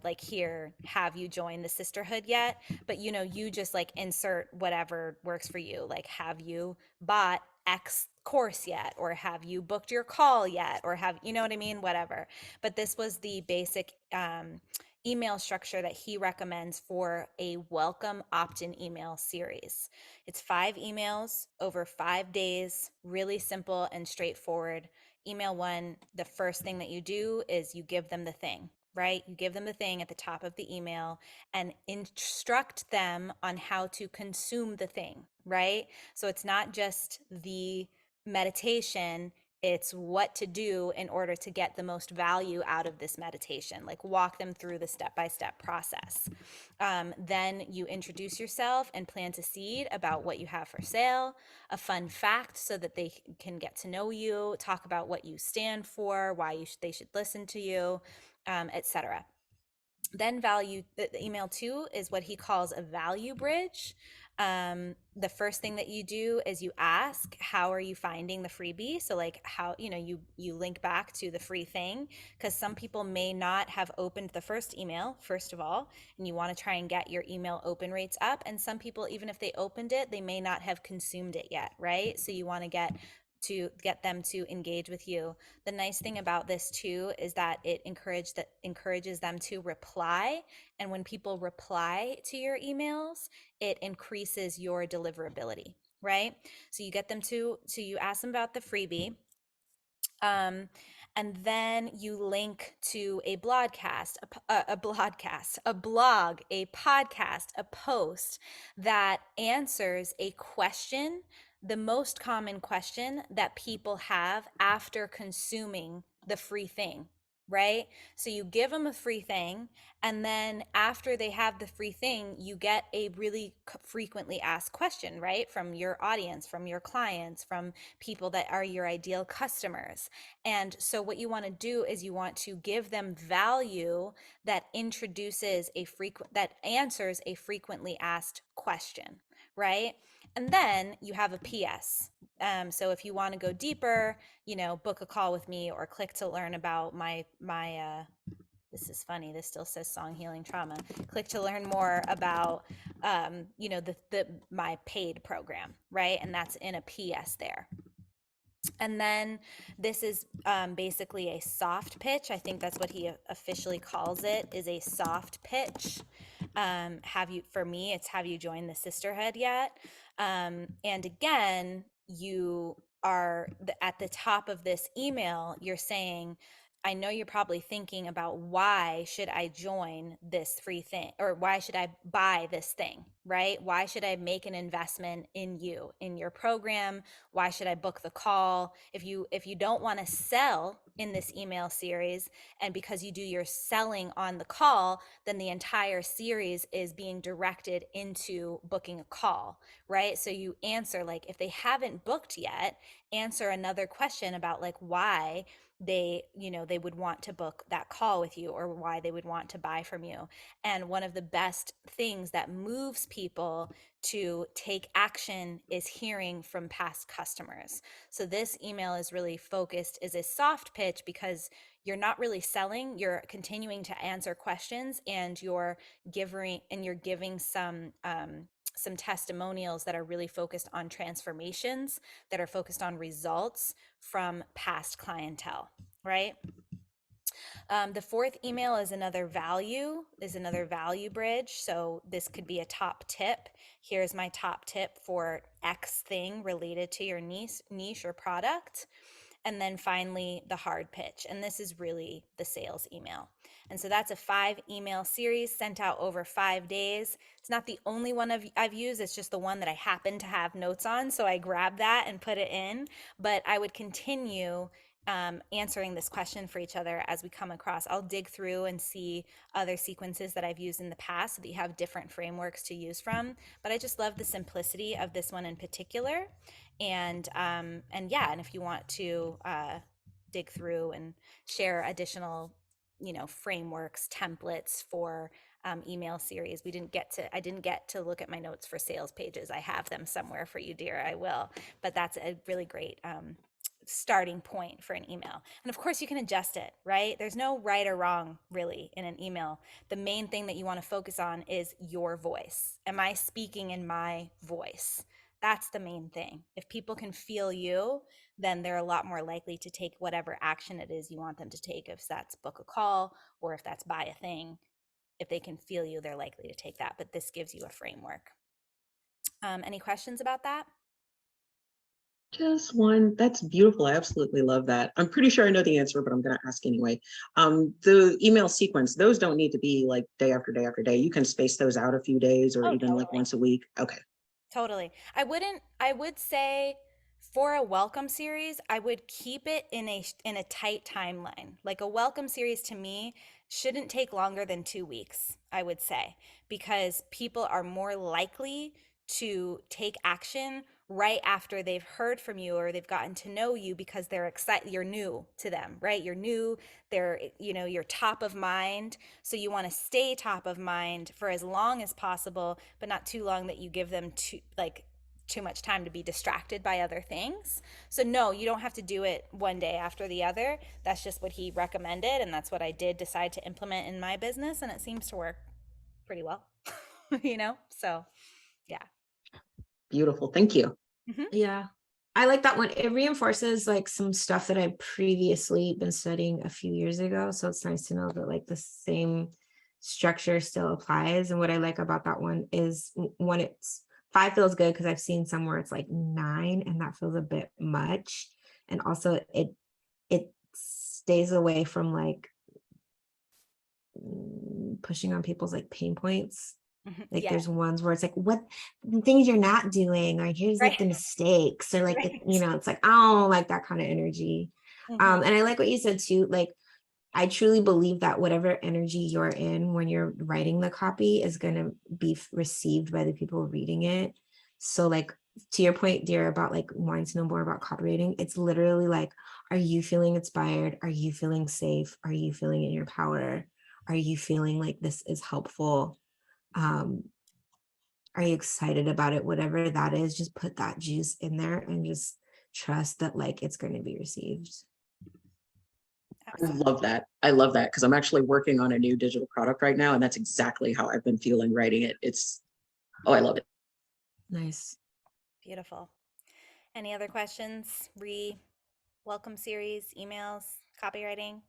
like here, have you joined the Sisterhood yet? But, you just like insert whatever works for you. Like, have you bought X course yet? Or have you booked your call yet? Or have, you know what I mean? Whatever. But this was the basic email structure that he recommends for a welcome opt-in email series. It's 5 emails over 5 days, really simple and straightforward. Email 1, the first thing that you do is you give them the thing. Right? You give them the thing at the top of the email and instruct them on how to consume the thing, right? So it's not just the meditation, it's what to do in order to get the most value out of this meditation. Like walk them through the step-by-step process. Then you introduce yourself and plant a seed about what you have for sale, a fun fact so that they can get to know you, talk about what you stand for, why they should listen to you, etc. Then the email 2 is what he calls a value bridge. The first thing that you do is you ask, how are you finding the freebie? So like how, you link back to the free thing, because some people may not have opened the first email, first of all, and you want to try and get your email open rates up. And some people, even if they opened it, they may not have consumed it yet, right? So you want to get them to engage with you. The nice thing about this too is that it encourages them to reply. And when people reply to your emails, it increases your deliverability, right? So you get them you ask them about the freebie. And then you link to a blogcast, a blog, a podcast, a post that answers a question, the most common question that people have after consuming the free thing, right? So you give them a free thing, and then after they have the free thing, you get a really frequently asked question, right? From your audience, from your clients, from people that are your ideal customers. And so what you want to do is you want to give them value that that answers a frequently asked question, right? And then you have a PS. So if you want to go deeper, book a call with me or click to learn about my this is funny, this still says Song Healing Trauma. Click to learn more about my paid program, right? And that's in a PS there. And then this is basically a soft pitch. I think that's what he officially calls it, is a soft pitch. For me, it's have you joined the Sisterhood yet? And again, you are at the top of this email, you're saying, I know you're probably thinking about why should I join this free thing, or why should I buy this thing, right? Why should I make an investment in you, in your program? Why should I book the call? If you don't want to sell in this email series, and because you do your selling on the call, then the entire series is being directed into booking a call, right? So you answer, like, if they haven't booked yet, answer another question about like why they would want to book that call with you, or why they would want to buy from you. And one of the best things that moves people to take action is hearing from past customers. So this email is really focused, is a soft pitch, because you're not really selling, you're continuing to answer questions, and you're giving some testimonials that are really focused on transformations, that are focused on results from past clientele, right? The fourth email is another value bridge. So this could be a top tip. Here's my top tip for X thing related to your niche or product. And then finally, the hard pitch. And this is really the sales email. And so that's a 5 email series sent out over 5 days. It's not the only one I've used. It's just the one that I happen to have notes on. So I grabbed that and put it in. But I would continue answering this question for each other as we come across. I'll dig through and see other sequences that I've used in the past so that you have different frameworks to use from. But I just love the simplicity of this one in particular. And yeah, and if you want to dig through and share additional, frameworks, templates for email series, I didn't get to look at my notes for sales pages. I have them somewhere for you, dear. I will. But that's a really great starting point for an email. And of course you can adjust it, right? There's no right or wrong really in an email. The main thing that you want to focus on is your voice. Am I speaking in my voice? That's the main thing. If people can feel you, then they're a lot more likely to take whatever action it is you want them to take. If that's book a call, or if that's buy a thing, if they can feel you, they're likely to take that. But this gives you a framework. Any questions about that? Just one. That's beautiful. I absolutely love that. I'm pretty sure I know the answer, but I'm going to ask anyway. The email sequence, those don't need to be like day after day after day. You can space those out a few days, or Oh, even like totally. once a week. Okay. Totally. I would say for a welcome series, I would keep it in a tight timeline. Like a welcome series to me shouldn't take longer than 2 weeks, I would say, because people are more likely to take action right after they've heard from you or they've gotten to know you, because they're excited, you're new to them, right? You're new, you're top of mind. So you want to stay top of mind for as long as possible, but not too long that you give them too much time to be distracted by other things. So no, you don't have to do it one day after the other. That's just what he recommended, and that's what I did decide to implement in my business, and it seems to work pretty well. So yeah. Beautiful. Thank you. Mhm. Yeah. I like that one. It reinforces like some stuff that I've previously been studying a few years ago. So it's nice to know that like the same structure still applies. And what I like about that one is when it's 5 feels good, because I've seen some where it's like 9 and that feels a bit much. And also it stays away from like pushing on people's like pain points. Like Yeah. there's ones where it's like, what things you're not doing, or here's like Right. the mistakes, or like Right. it's like, I don't like that kind of energy. Mhm. And I like what you said too. Like I truly believe that whatever energy you're in when you're writing the copy is going to be received by the people reading it. So like to your point, dear, about like wanting to know more about copywriting, it's literally like, are you feeling inspired? Are you feeling safe? Are you feeling in your power? Are you feeling like this is helpful? Are you excited about it? Whatever that is, just put that juice in there and just trust that like it's going to be received. I Absolutely. love that. I love that because I'm actually working on a new digital product right now, and that's exactly how I've been feeling writing it. I love it. Nice. Beautiful. Any other questions? welcome series, emails, copywriting?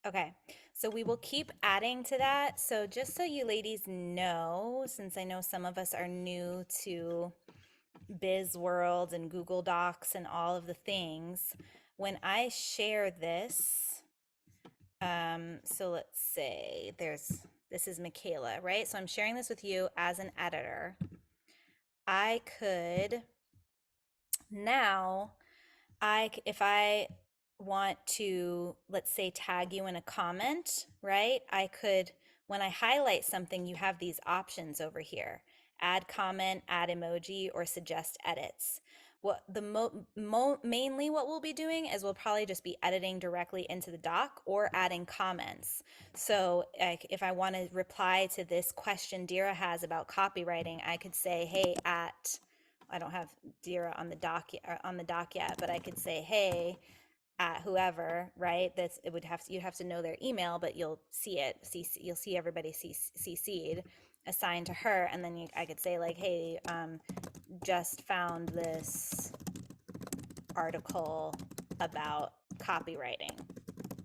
Okay, so we will keep adding to that. So just so you ladies know, since I know some of us are new to Biz World and Google Docs and all of the things, when I share this, so let's say this is Michaela, right? So I'm sharing this with you as an editor. I could now, if I want to, let's say, tag you in a comment, right? I could, when I highlight something, you have these options over here: add comment, add emoji, or suggest edits. What the mainly what we'll be doing is we'll probably just be editing directly into the doc or adding comments. So like, if I want to reply to this question Dira has about copywriting, I could say, hey, I don't have Dira on the doc yet, but I could say, hey, at whoever, right? That's, it would have to, you have to know their email, but you'll see it. You'll see everybody CC'd assigned to her, and then I could say like, hey, just found this article about copywriting,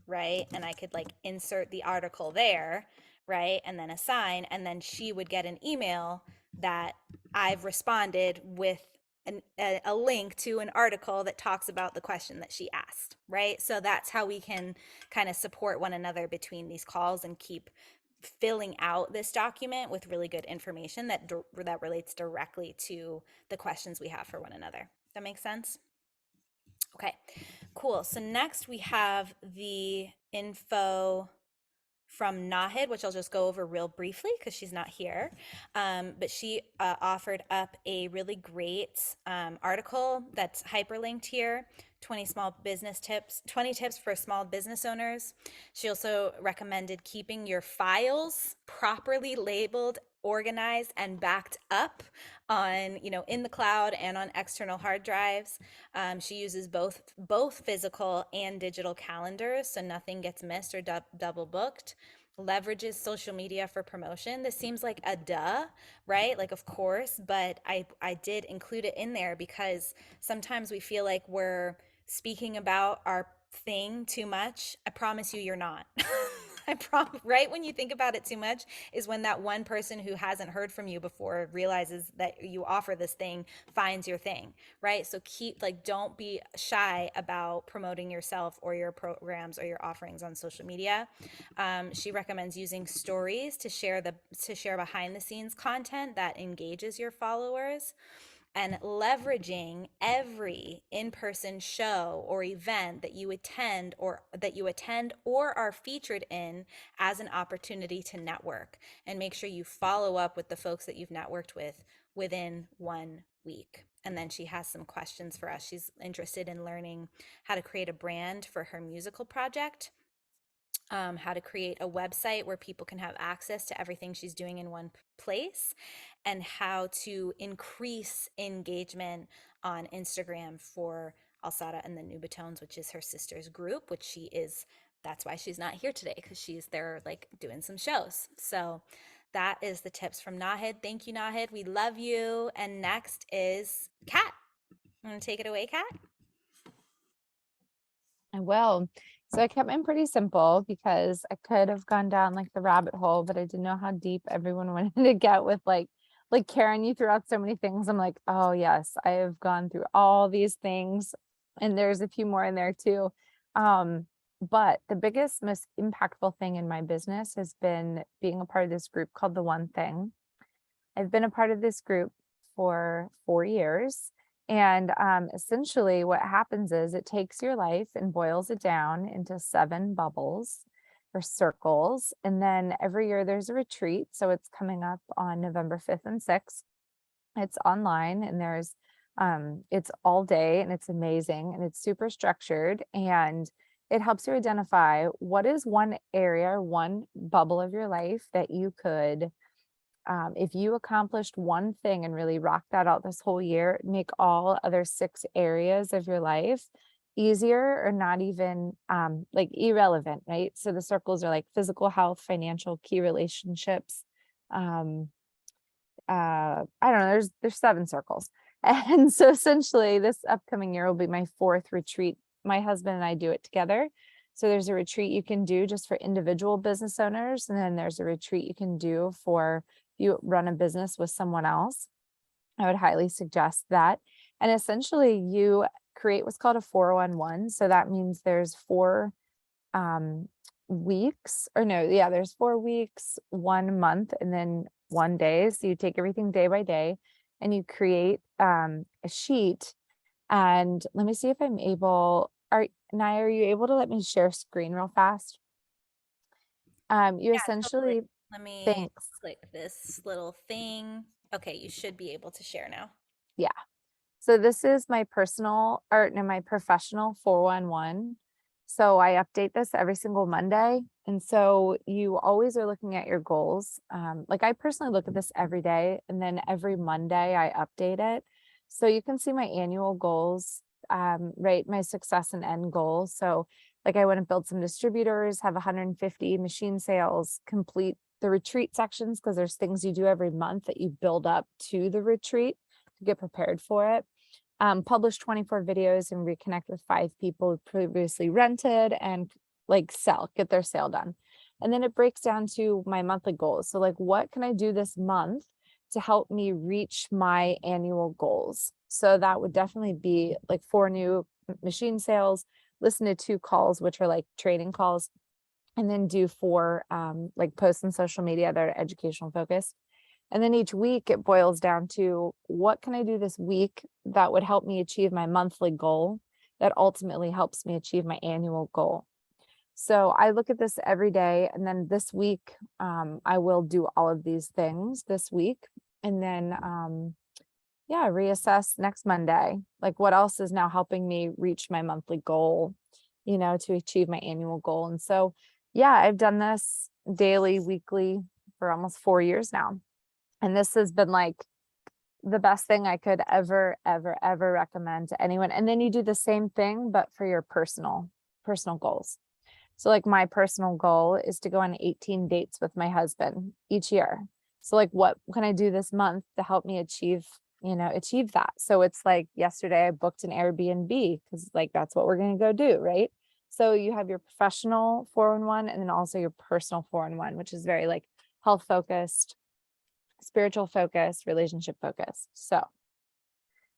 right? And I could like insert the article there, right? And then assign, and then she would get an email that I've responded with a link to an article that talks about the question that she asked, right? So that's how we can kind of support one another between these calls and keep filling out this document with really good information that relates directly to the questions we have for one another. That makes sense? Okay, cool. So next we have the info from Nahid, which I'll just go over real briefly because she's not here. But she offered up a really great article that's hyperlinked here. 20 tips for small business owners. She also recommended keeping your files properly labeled, organized, and backed up on, in the cloud and on external hard drives. She uses both physical and digital calendars, so nothing gets missed or double booked. Leverages social media for promotion. This seems like a duh, right? Like, of course, but I did include it in there because sometimes we feel like we're speaking about our thing too much. I promise you, you're not. I promise, right? When you think about it too much is when that one person who hasn't heard from you before realizes that you offer this thing, finds your thing, right? So don't be shy about promoting yourself or your programs or your offerings on social media. She recommends using stories to share behind the scenes content that engages your followers, and leveraging every in-person show or event that you attend or are featured in as an opportunity to network, and make sure you follow up with the folks that you've networked with within 1 week. And then she has some questions for us. She's interested in learning how to create a brand for her musical project, how to create a website where people can have access to everything she's doing in one place, and how to increase engagement on Instagram for Alsada and the Nubatones, which is her sister's group, that's why she's not here today, because she's there like doing some shows. So that is the tips from Nahid. Thank you, Nahid. We love you. And next is Kat. Want to take it away, Kat? I will. So I kept mine pretty simple because I could have gone down like the rabbit hole, but I didn't know how deep everyone wanted to get with like Karen, you threw out so many things. I'm like, oh yes, I have gone through all these things, and there's a few more in there too. But the biggest, most impactful thing in my business has been being a part of this group called The One Thing. I've been a part of this group for 4 years. And essentially what happens is it takes your life and boils it down into 7 bubbles or circles. And then every year there's a retreat. So it's coming up on November 5th and 6th. It's online, and it's all day, and it's amazing, and it's super structured, and it helps you identify what is one area, one bubble of your life that you could, if you accomplished one thing and really rocked that out this whole year, make all other 6 areas of your life easier or not even like irrelevant, right? So the circles are like physical health, financial, key relationships. I don't know, there's 7 circles. And so essentially this upcoming year will be my 4th retreat. My husband and I do it together. So there's a retreat you can do just for individual business owners. And then there's a retreat you can do for you run a business with someone else. I would highly suggest that. And essentially you create what's called a 401. So that means there's 4 weeks, or no, yeah, there's 4 weeks, 1 month, and then 1 day. So you take everything day by day and you create a sheet. And let me see if I'm able, Naya, are you able to let me share screen real fast? You Yeah, totally. essentially, Let me thanks. click this little thing. Okay, you should be able to share now. Yeah. So this is my personal, or no, my professional 411. So I update this every single Monday. And so you always are looking at your goals. Like I personally look at this every day, and then every Monday I update it. So you can see my annual goals, right? My success and end goals. So like I want to build some distributors, have 150 machine sales, complete the retreat sections, because there's things you do every month that you build up to the retreat to get prepared for it. Publish 24 videos and reconnect with 5 people who previously rented and like get their sale done. And then it breaks down to my monthly goals. So like, what can I do this month to help me reach my annual goals? So that would definitely be like 4 new machine sales, listen to 2 calls, which are like training calls, and then do 4 like posts on social media that are educational focused. And then each week it boils down to what can I do this week that would help me achieve my monthly goal that ultimately helps me achieve my annual goal. So I look at this every day, and then this week I will do all of these things this week, and then yeah, reassess next Monday. Like what else is now helping me reach my monthly goal, to achieve my annual goal. And so yeah, I've done this daily, weekly for almost 4 years now. And this has been like the best thing I could ever recommend to anyone. And then you do the same thing, but for your personal goals. So like my personal goal is to go on 18 dates with my husband each year. So like, what can I do this month to help me achieve that? So it's like yesterday I booked an Airbnb because like, that's what we're going to go do. Right. So you have your professional 411 and then also your personal 411, which is very like health focused, spiritual focused, relationship focused. So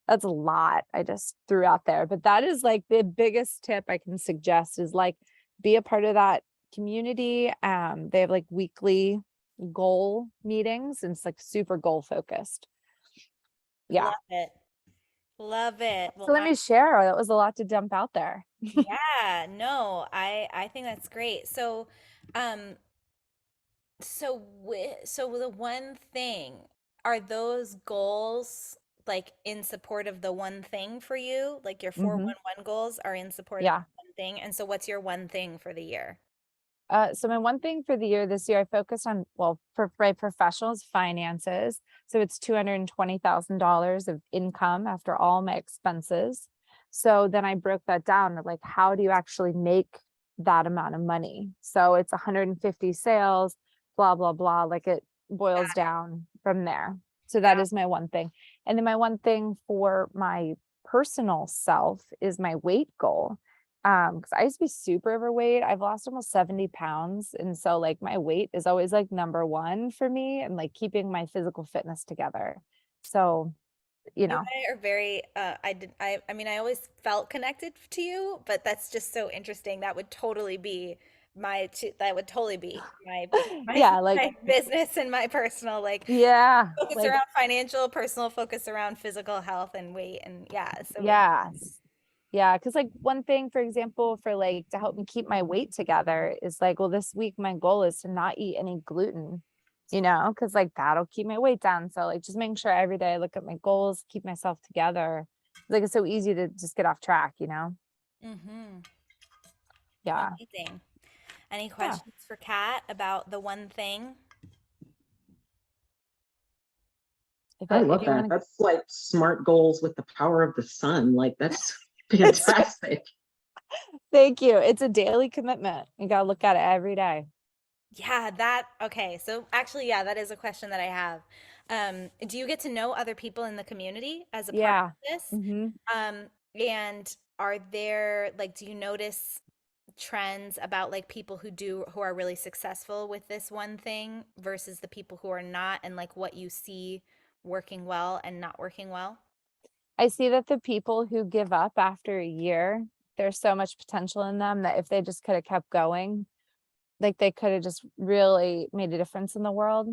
that's a lot I just threw out there, but that is like the biggest tip I can suggest is like be a part of that community. They have like weekly goal meetings, and it's like super goal focused. Yeah. Love it. Love it. So let me share. That was a lot to dump out there. Yeah, no, I think that's great. So, so the one thing, are those goals like in support of the one thing for you? Like your 411 goals are in support of Yeah. the one thing. And so what's your one thing for the year? So my one thing for the year this year, I focused on, well, for my professionals, finances. So it's $220,000 of income after all my expenses. So then I broke that down to like, how do you actually make that amount of money? So it's 150 sales, blah, blah, blah. Like it boils down from there. So that is my one thing. And then my one thing for my personal self is my weight goal. Because I used to be super overweight. I've lost almost 70 pounds. And so like my weight is always like number one for me, and like keeping my physical fitness together. So, You and I are very I mean I always felt connected to you, but that's just so interesting. That would totally be my yeah, like, my business and my personal, like yeah, focus like, around financial, personal focus around physical health and weight, and yeah, so yes. Yeah, because like one thing, for example, for like to help me keep my weight together is like, well, this week my goal is to not eat any gluten, because like that'll keep my weight down. So like just making sure every day I look at my goals, keep myself together. Like it's so easy to just get off track, Mm-hmm. Yeah. Amazing. Any Yeah. questions for Kat about the one thing? I love that. That's like SMART goals with the power of the sun. Like that's fantastic. Thank you. It's a daily commitment. You gotta look at it every day. Yeah, okay. So actually, yeah, that is a question that I have. Do you get to know other people in the community as a part Yeah. of this? Hmm. Um, and are there like, do you notice trends about like people who are really successful with this one thing versus the people who are not, and like what you see working well and not working well? I see that the people who give up after a year, there's so much potential in them that if they just could have kept going, like they could have just really made a difference in the world,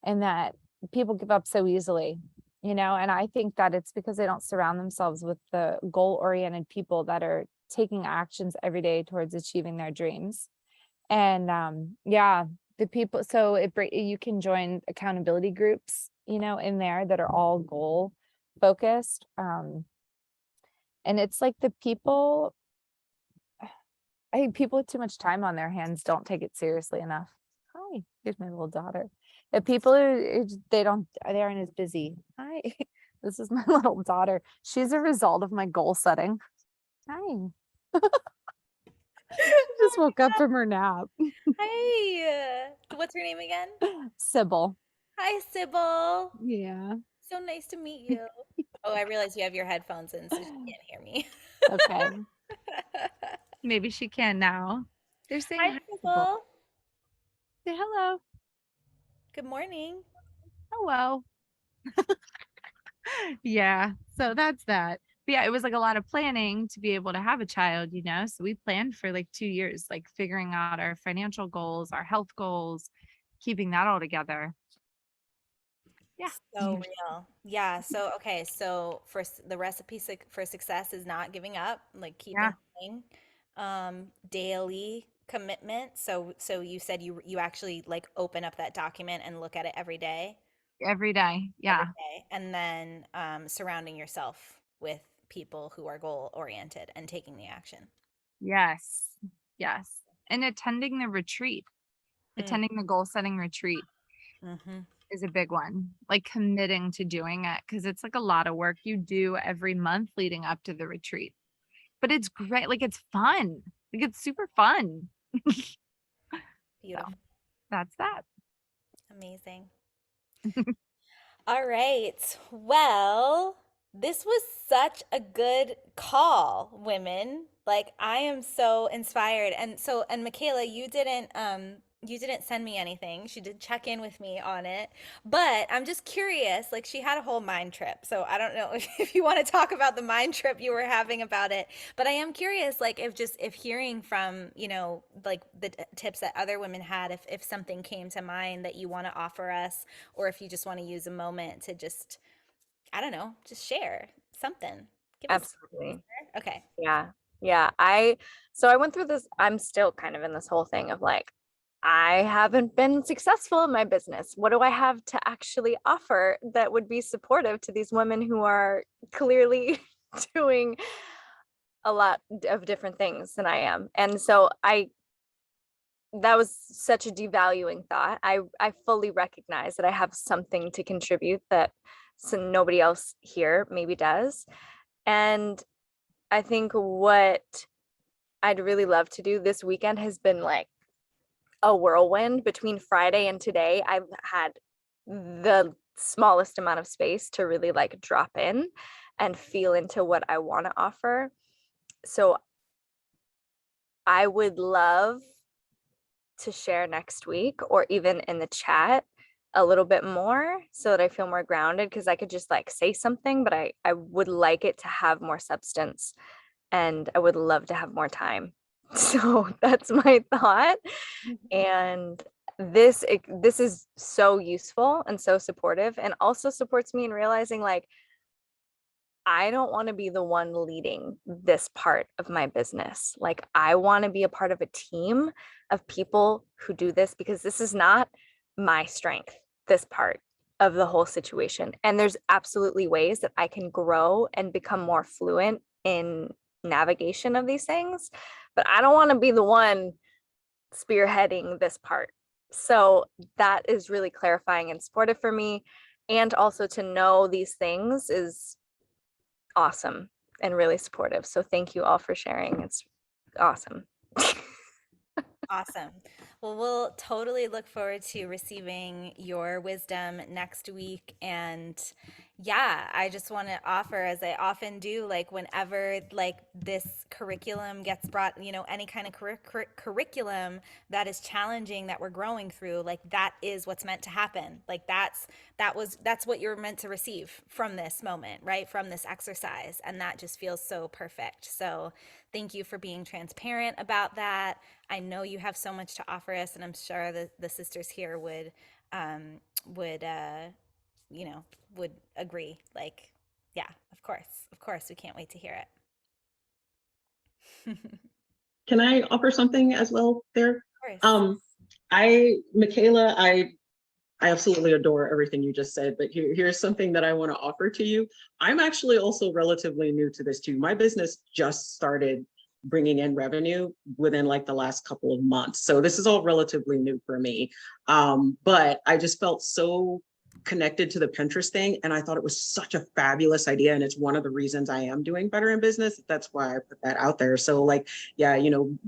and that people give up so easily, and I think that it's because they don't surround themselves with the goal-oriented people that are taking actions every day towards achieving their dreams. And yeah, the people, so you can join accountability groups, in there that are all goal focused. And it's like the people, I think people with too much time on their hands don't take it seriously enough. Hi, here's my little daughter. The people they aren't as busy. Hi, this is my little daughter. She's a result of my goal setting. Hi. She just woke up from her nap. Hey, what's your name again? Sybil. Hi, Sybil. Yeah. So nice to meet you. Oh, I realize you have your headphones in, so she can't hear me. Okay. Maybe she can now. They're saying Hi, hi, Sybil. Sybil. Say hello. Good morning. Hello. Yeah. So that's that. But yeah, it was like a lot of planning to be able to have a child, So we planned for like 2 years, like figuring out our financial goals, our health goals, keeping that all together. Yeah. So real. Yeah. So, okay. So, the recipe for success is not giving up, like Yeah. keeping going, daily commitment. So you said you actually like open up that document and look at it Every day. every Yeah. day, and then surrounding yourself with people who are goal oriented and taking the action. Yes. Yes. And attending the retreat, attending the goal setting retreat Mm-hmm. is a big one. Like committing to doing it because it's like a lot of work you do every month leading up to the retreat. But it's great. Like it's fun. Like it's super fun. So Beautiful. that's that. Amazing. All right. Well, this was such a good call, women. Like I am so inspired. And Michaela, you didn't send me anything. She did check in with me on it. But I'm just curious, like she had a whole mind trip. So I don't know if you want to talk about the mind trip you were having about it. But I am curious, like if hearing from, like the tips that other women had, if something came to mind that you want to offer us, or if you just want to use a moment to just, I don't know, just share something. Give us. Absolutely. Okay. Yeah. Yeah. So I went through this, I'm still kind of in this whole thing of like, I haven't been successful in my business. What do I have to actually offer that would be supportive to these women who are clearly doing a lot of different things than I am? And so that was such a devaluing thought. I fully recognize that I have something to contribute that nobody else here maybe does. And I think what I'd really love to do this weekend has been like a whirlwind. Between Friday and today, I've had the smallest amount of space to really like drop in and feel into what I want to offer. So I would love to share next week or even in the chat a little bit more so that I feel more grounded, because I could just like say something, but I would like it to have more substance and I would love to have more time. So that's my thought. And this is so useful and so supportive, and also supports me in realizing like I don't want to be the one leading this part of my business. Like I want to be a part of a team of people who do this, because this is not my strength, this part of the whole situation. And there's absolutely ways that I can grow and become more fluent in navigation of these things, but I don't want to be the one spearheading this part. So that is really clarifying and supportive for me. And also to know these things is awesome and really supportive. So thank you all for sharing. It's awesome. Awesome. Well, we'll totally look forward to receiving your wisdom next week. And yeah, I just want to offer, as I often do, like whenever like this curriculum gets brought, any kind of curriculum that is challenging that we're growing through, like that is what's meant to happen. Like that's what you're meant to receive from this moment, right? From this exercise. And that just feels so perfect. So thank you for being transparent about that. I know you have so much to offer us, and I'm sure the sisters here um, would would agree. Like, yeah, of course, we can't wait to hear it. Of Can I offer something as well there? course. Um, Michaela, I absolutely adore everything you just said, but here's something that I want to offer to you. I'm actually also relatively new to this too. My business just started bringing in revenue within like the last couple of months. So this is all relatively new for me. But I just felt so connected to the Pinterest thing. And I thought it was such a fabulous idea. And it's one of the reasons I am doing better in business. That's why I put that out there. So like, yeah,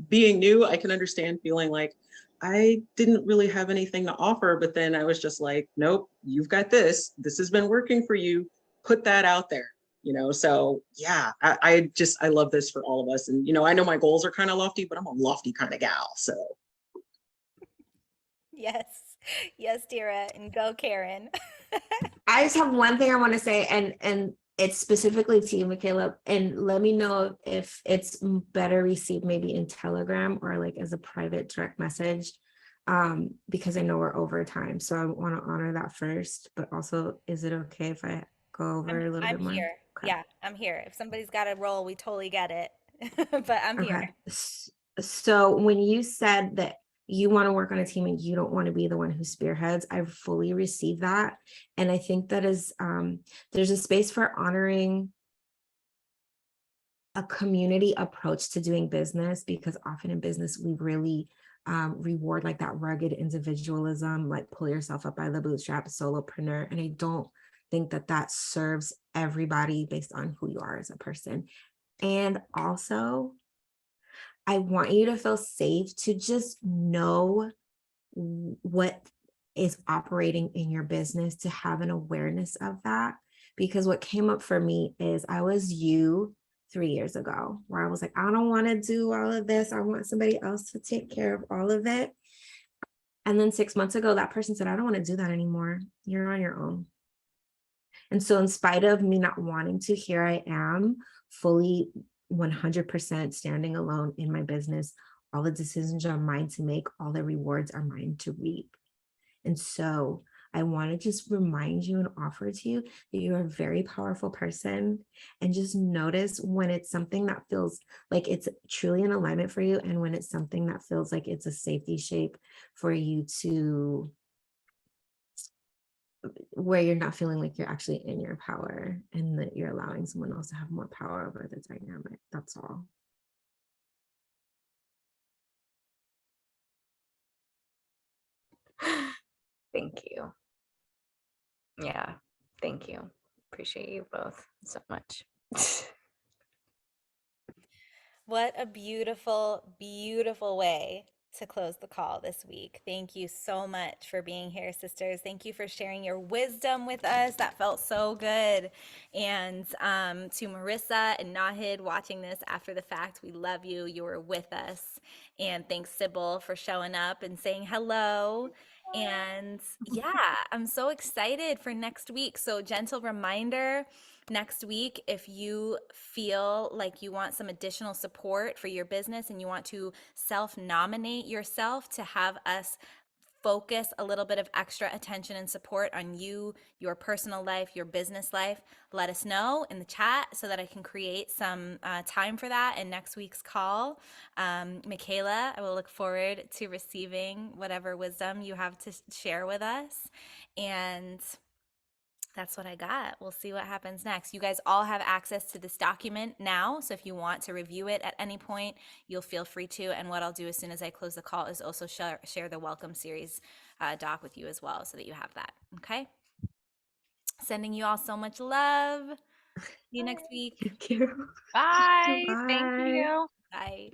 being new, I can understand feeling like, I didn't really have anything to offer, but then I was just like, nope, you've got this. This has been working for you. Put that out there, So yeah, I love this for all of us. And, I know my goals are kind of lofty, but I'm a lofty kind of gal. So Yes, yes, Dira, and go, Karen. I just have one thing I want to say, and it's specifically to you, Michaela, and let me know if it's better received maybe in Telegram or like as a private direct message, because I know we're over time. So I want to honor that first, but also, is it okay if I go over a little I'm bit more? here. Okay. Yeah, I'm here. If somebody's got a role, we totally get it. But I'm here. Okay. So when you said that you want to work on a team and you don't want to be the one who spearheads, I fully receive that. And I think that is, there's a space for honoring a community approach to doing business, because often in business, we really reward like that rugged individualism, like pull yourself up by the bootstrap, solopreneur. And I don't think that that serves everybody based on who you are as a person. And also, I want you to feel safe to just know what is operating in your business, to have an awareness of that. Because what came up for me is I was you 3 years ago, where I was like, I don't want to do all of this. I want somebody else to take care of all of it. And then 6 months ago, that person said, I don't want to do that anymore. You're on your own. And so in spite of me not wanting to, here I am fully 100% standing alone in my business. All the decisions are mine to make. All the rewards are mine to reap. And so I want to just remind you and offer to you that you're a very powerful person, and just notice when it's something that feels like it's truly in alignment for you, and when it's something that feels like it's a safety shape for you to, where you're not feeling like you're actually in your power and that you're allowing someone else to have more power over the dynamic. That's all. Thank you. Yeah, thank you. Appreciate you both so much. What a beautiful, beautiful way to close the call this week. Thank you so much for being here, sisters. Thank you for sharing your wisdom with us. That felt so good. And to Marissa and Nahid watching this after the fact, we love you. You were with us. And thanks, Sybil, for showing up and saying hello. And yeah, I'm so excited for next week. So, gentle reminder, next week, if you feel like you want some additional support for your business and you want to self-nominate yourself to have us focus a little bit of extra attention and support on you, your personal life, your business life, let us know in the chat so that I can create some time for that in next week's call. Michaela, I will look forward to receiving whatever wisdom you have to share with us. And that's what I got. We'll see what happens next. You guys all have access to this document now. So if you want to review it at any point, you'll feel free to. And what I'll do as soon as I close the call is also share the welcome series doc with you as well, so that you have that. Okay. Sending you all so much love. See you next week. Thank you. Bye. Thank Bye. you. Bye.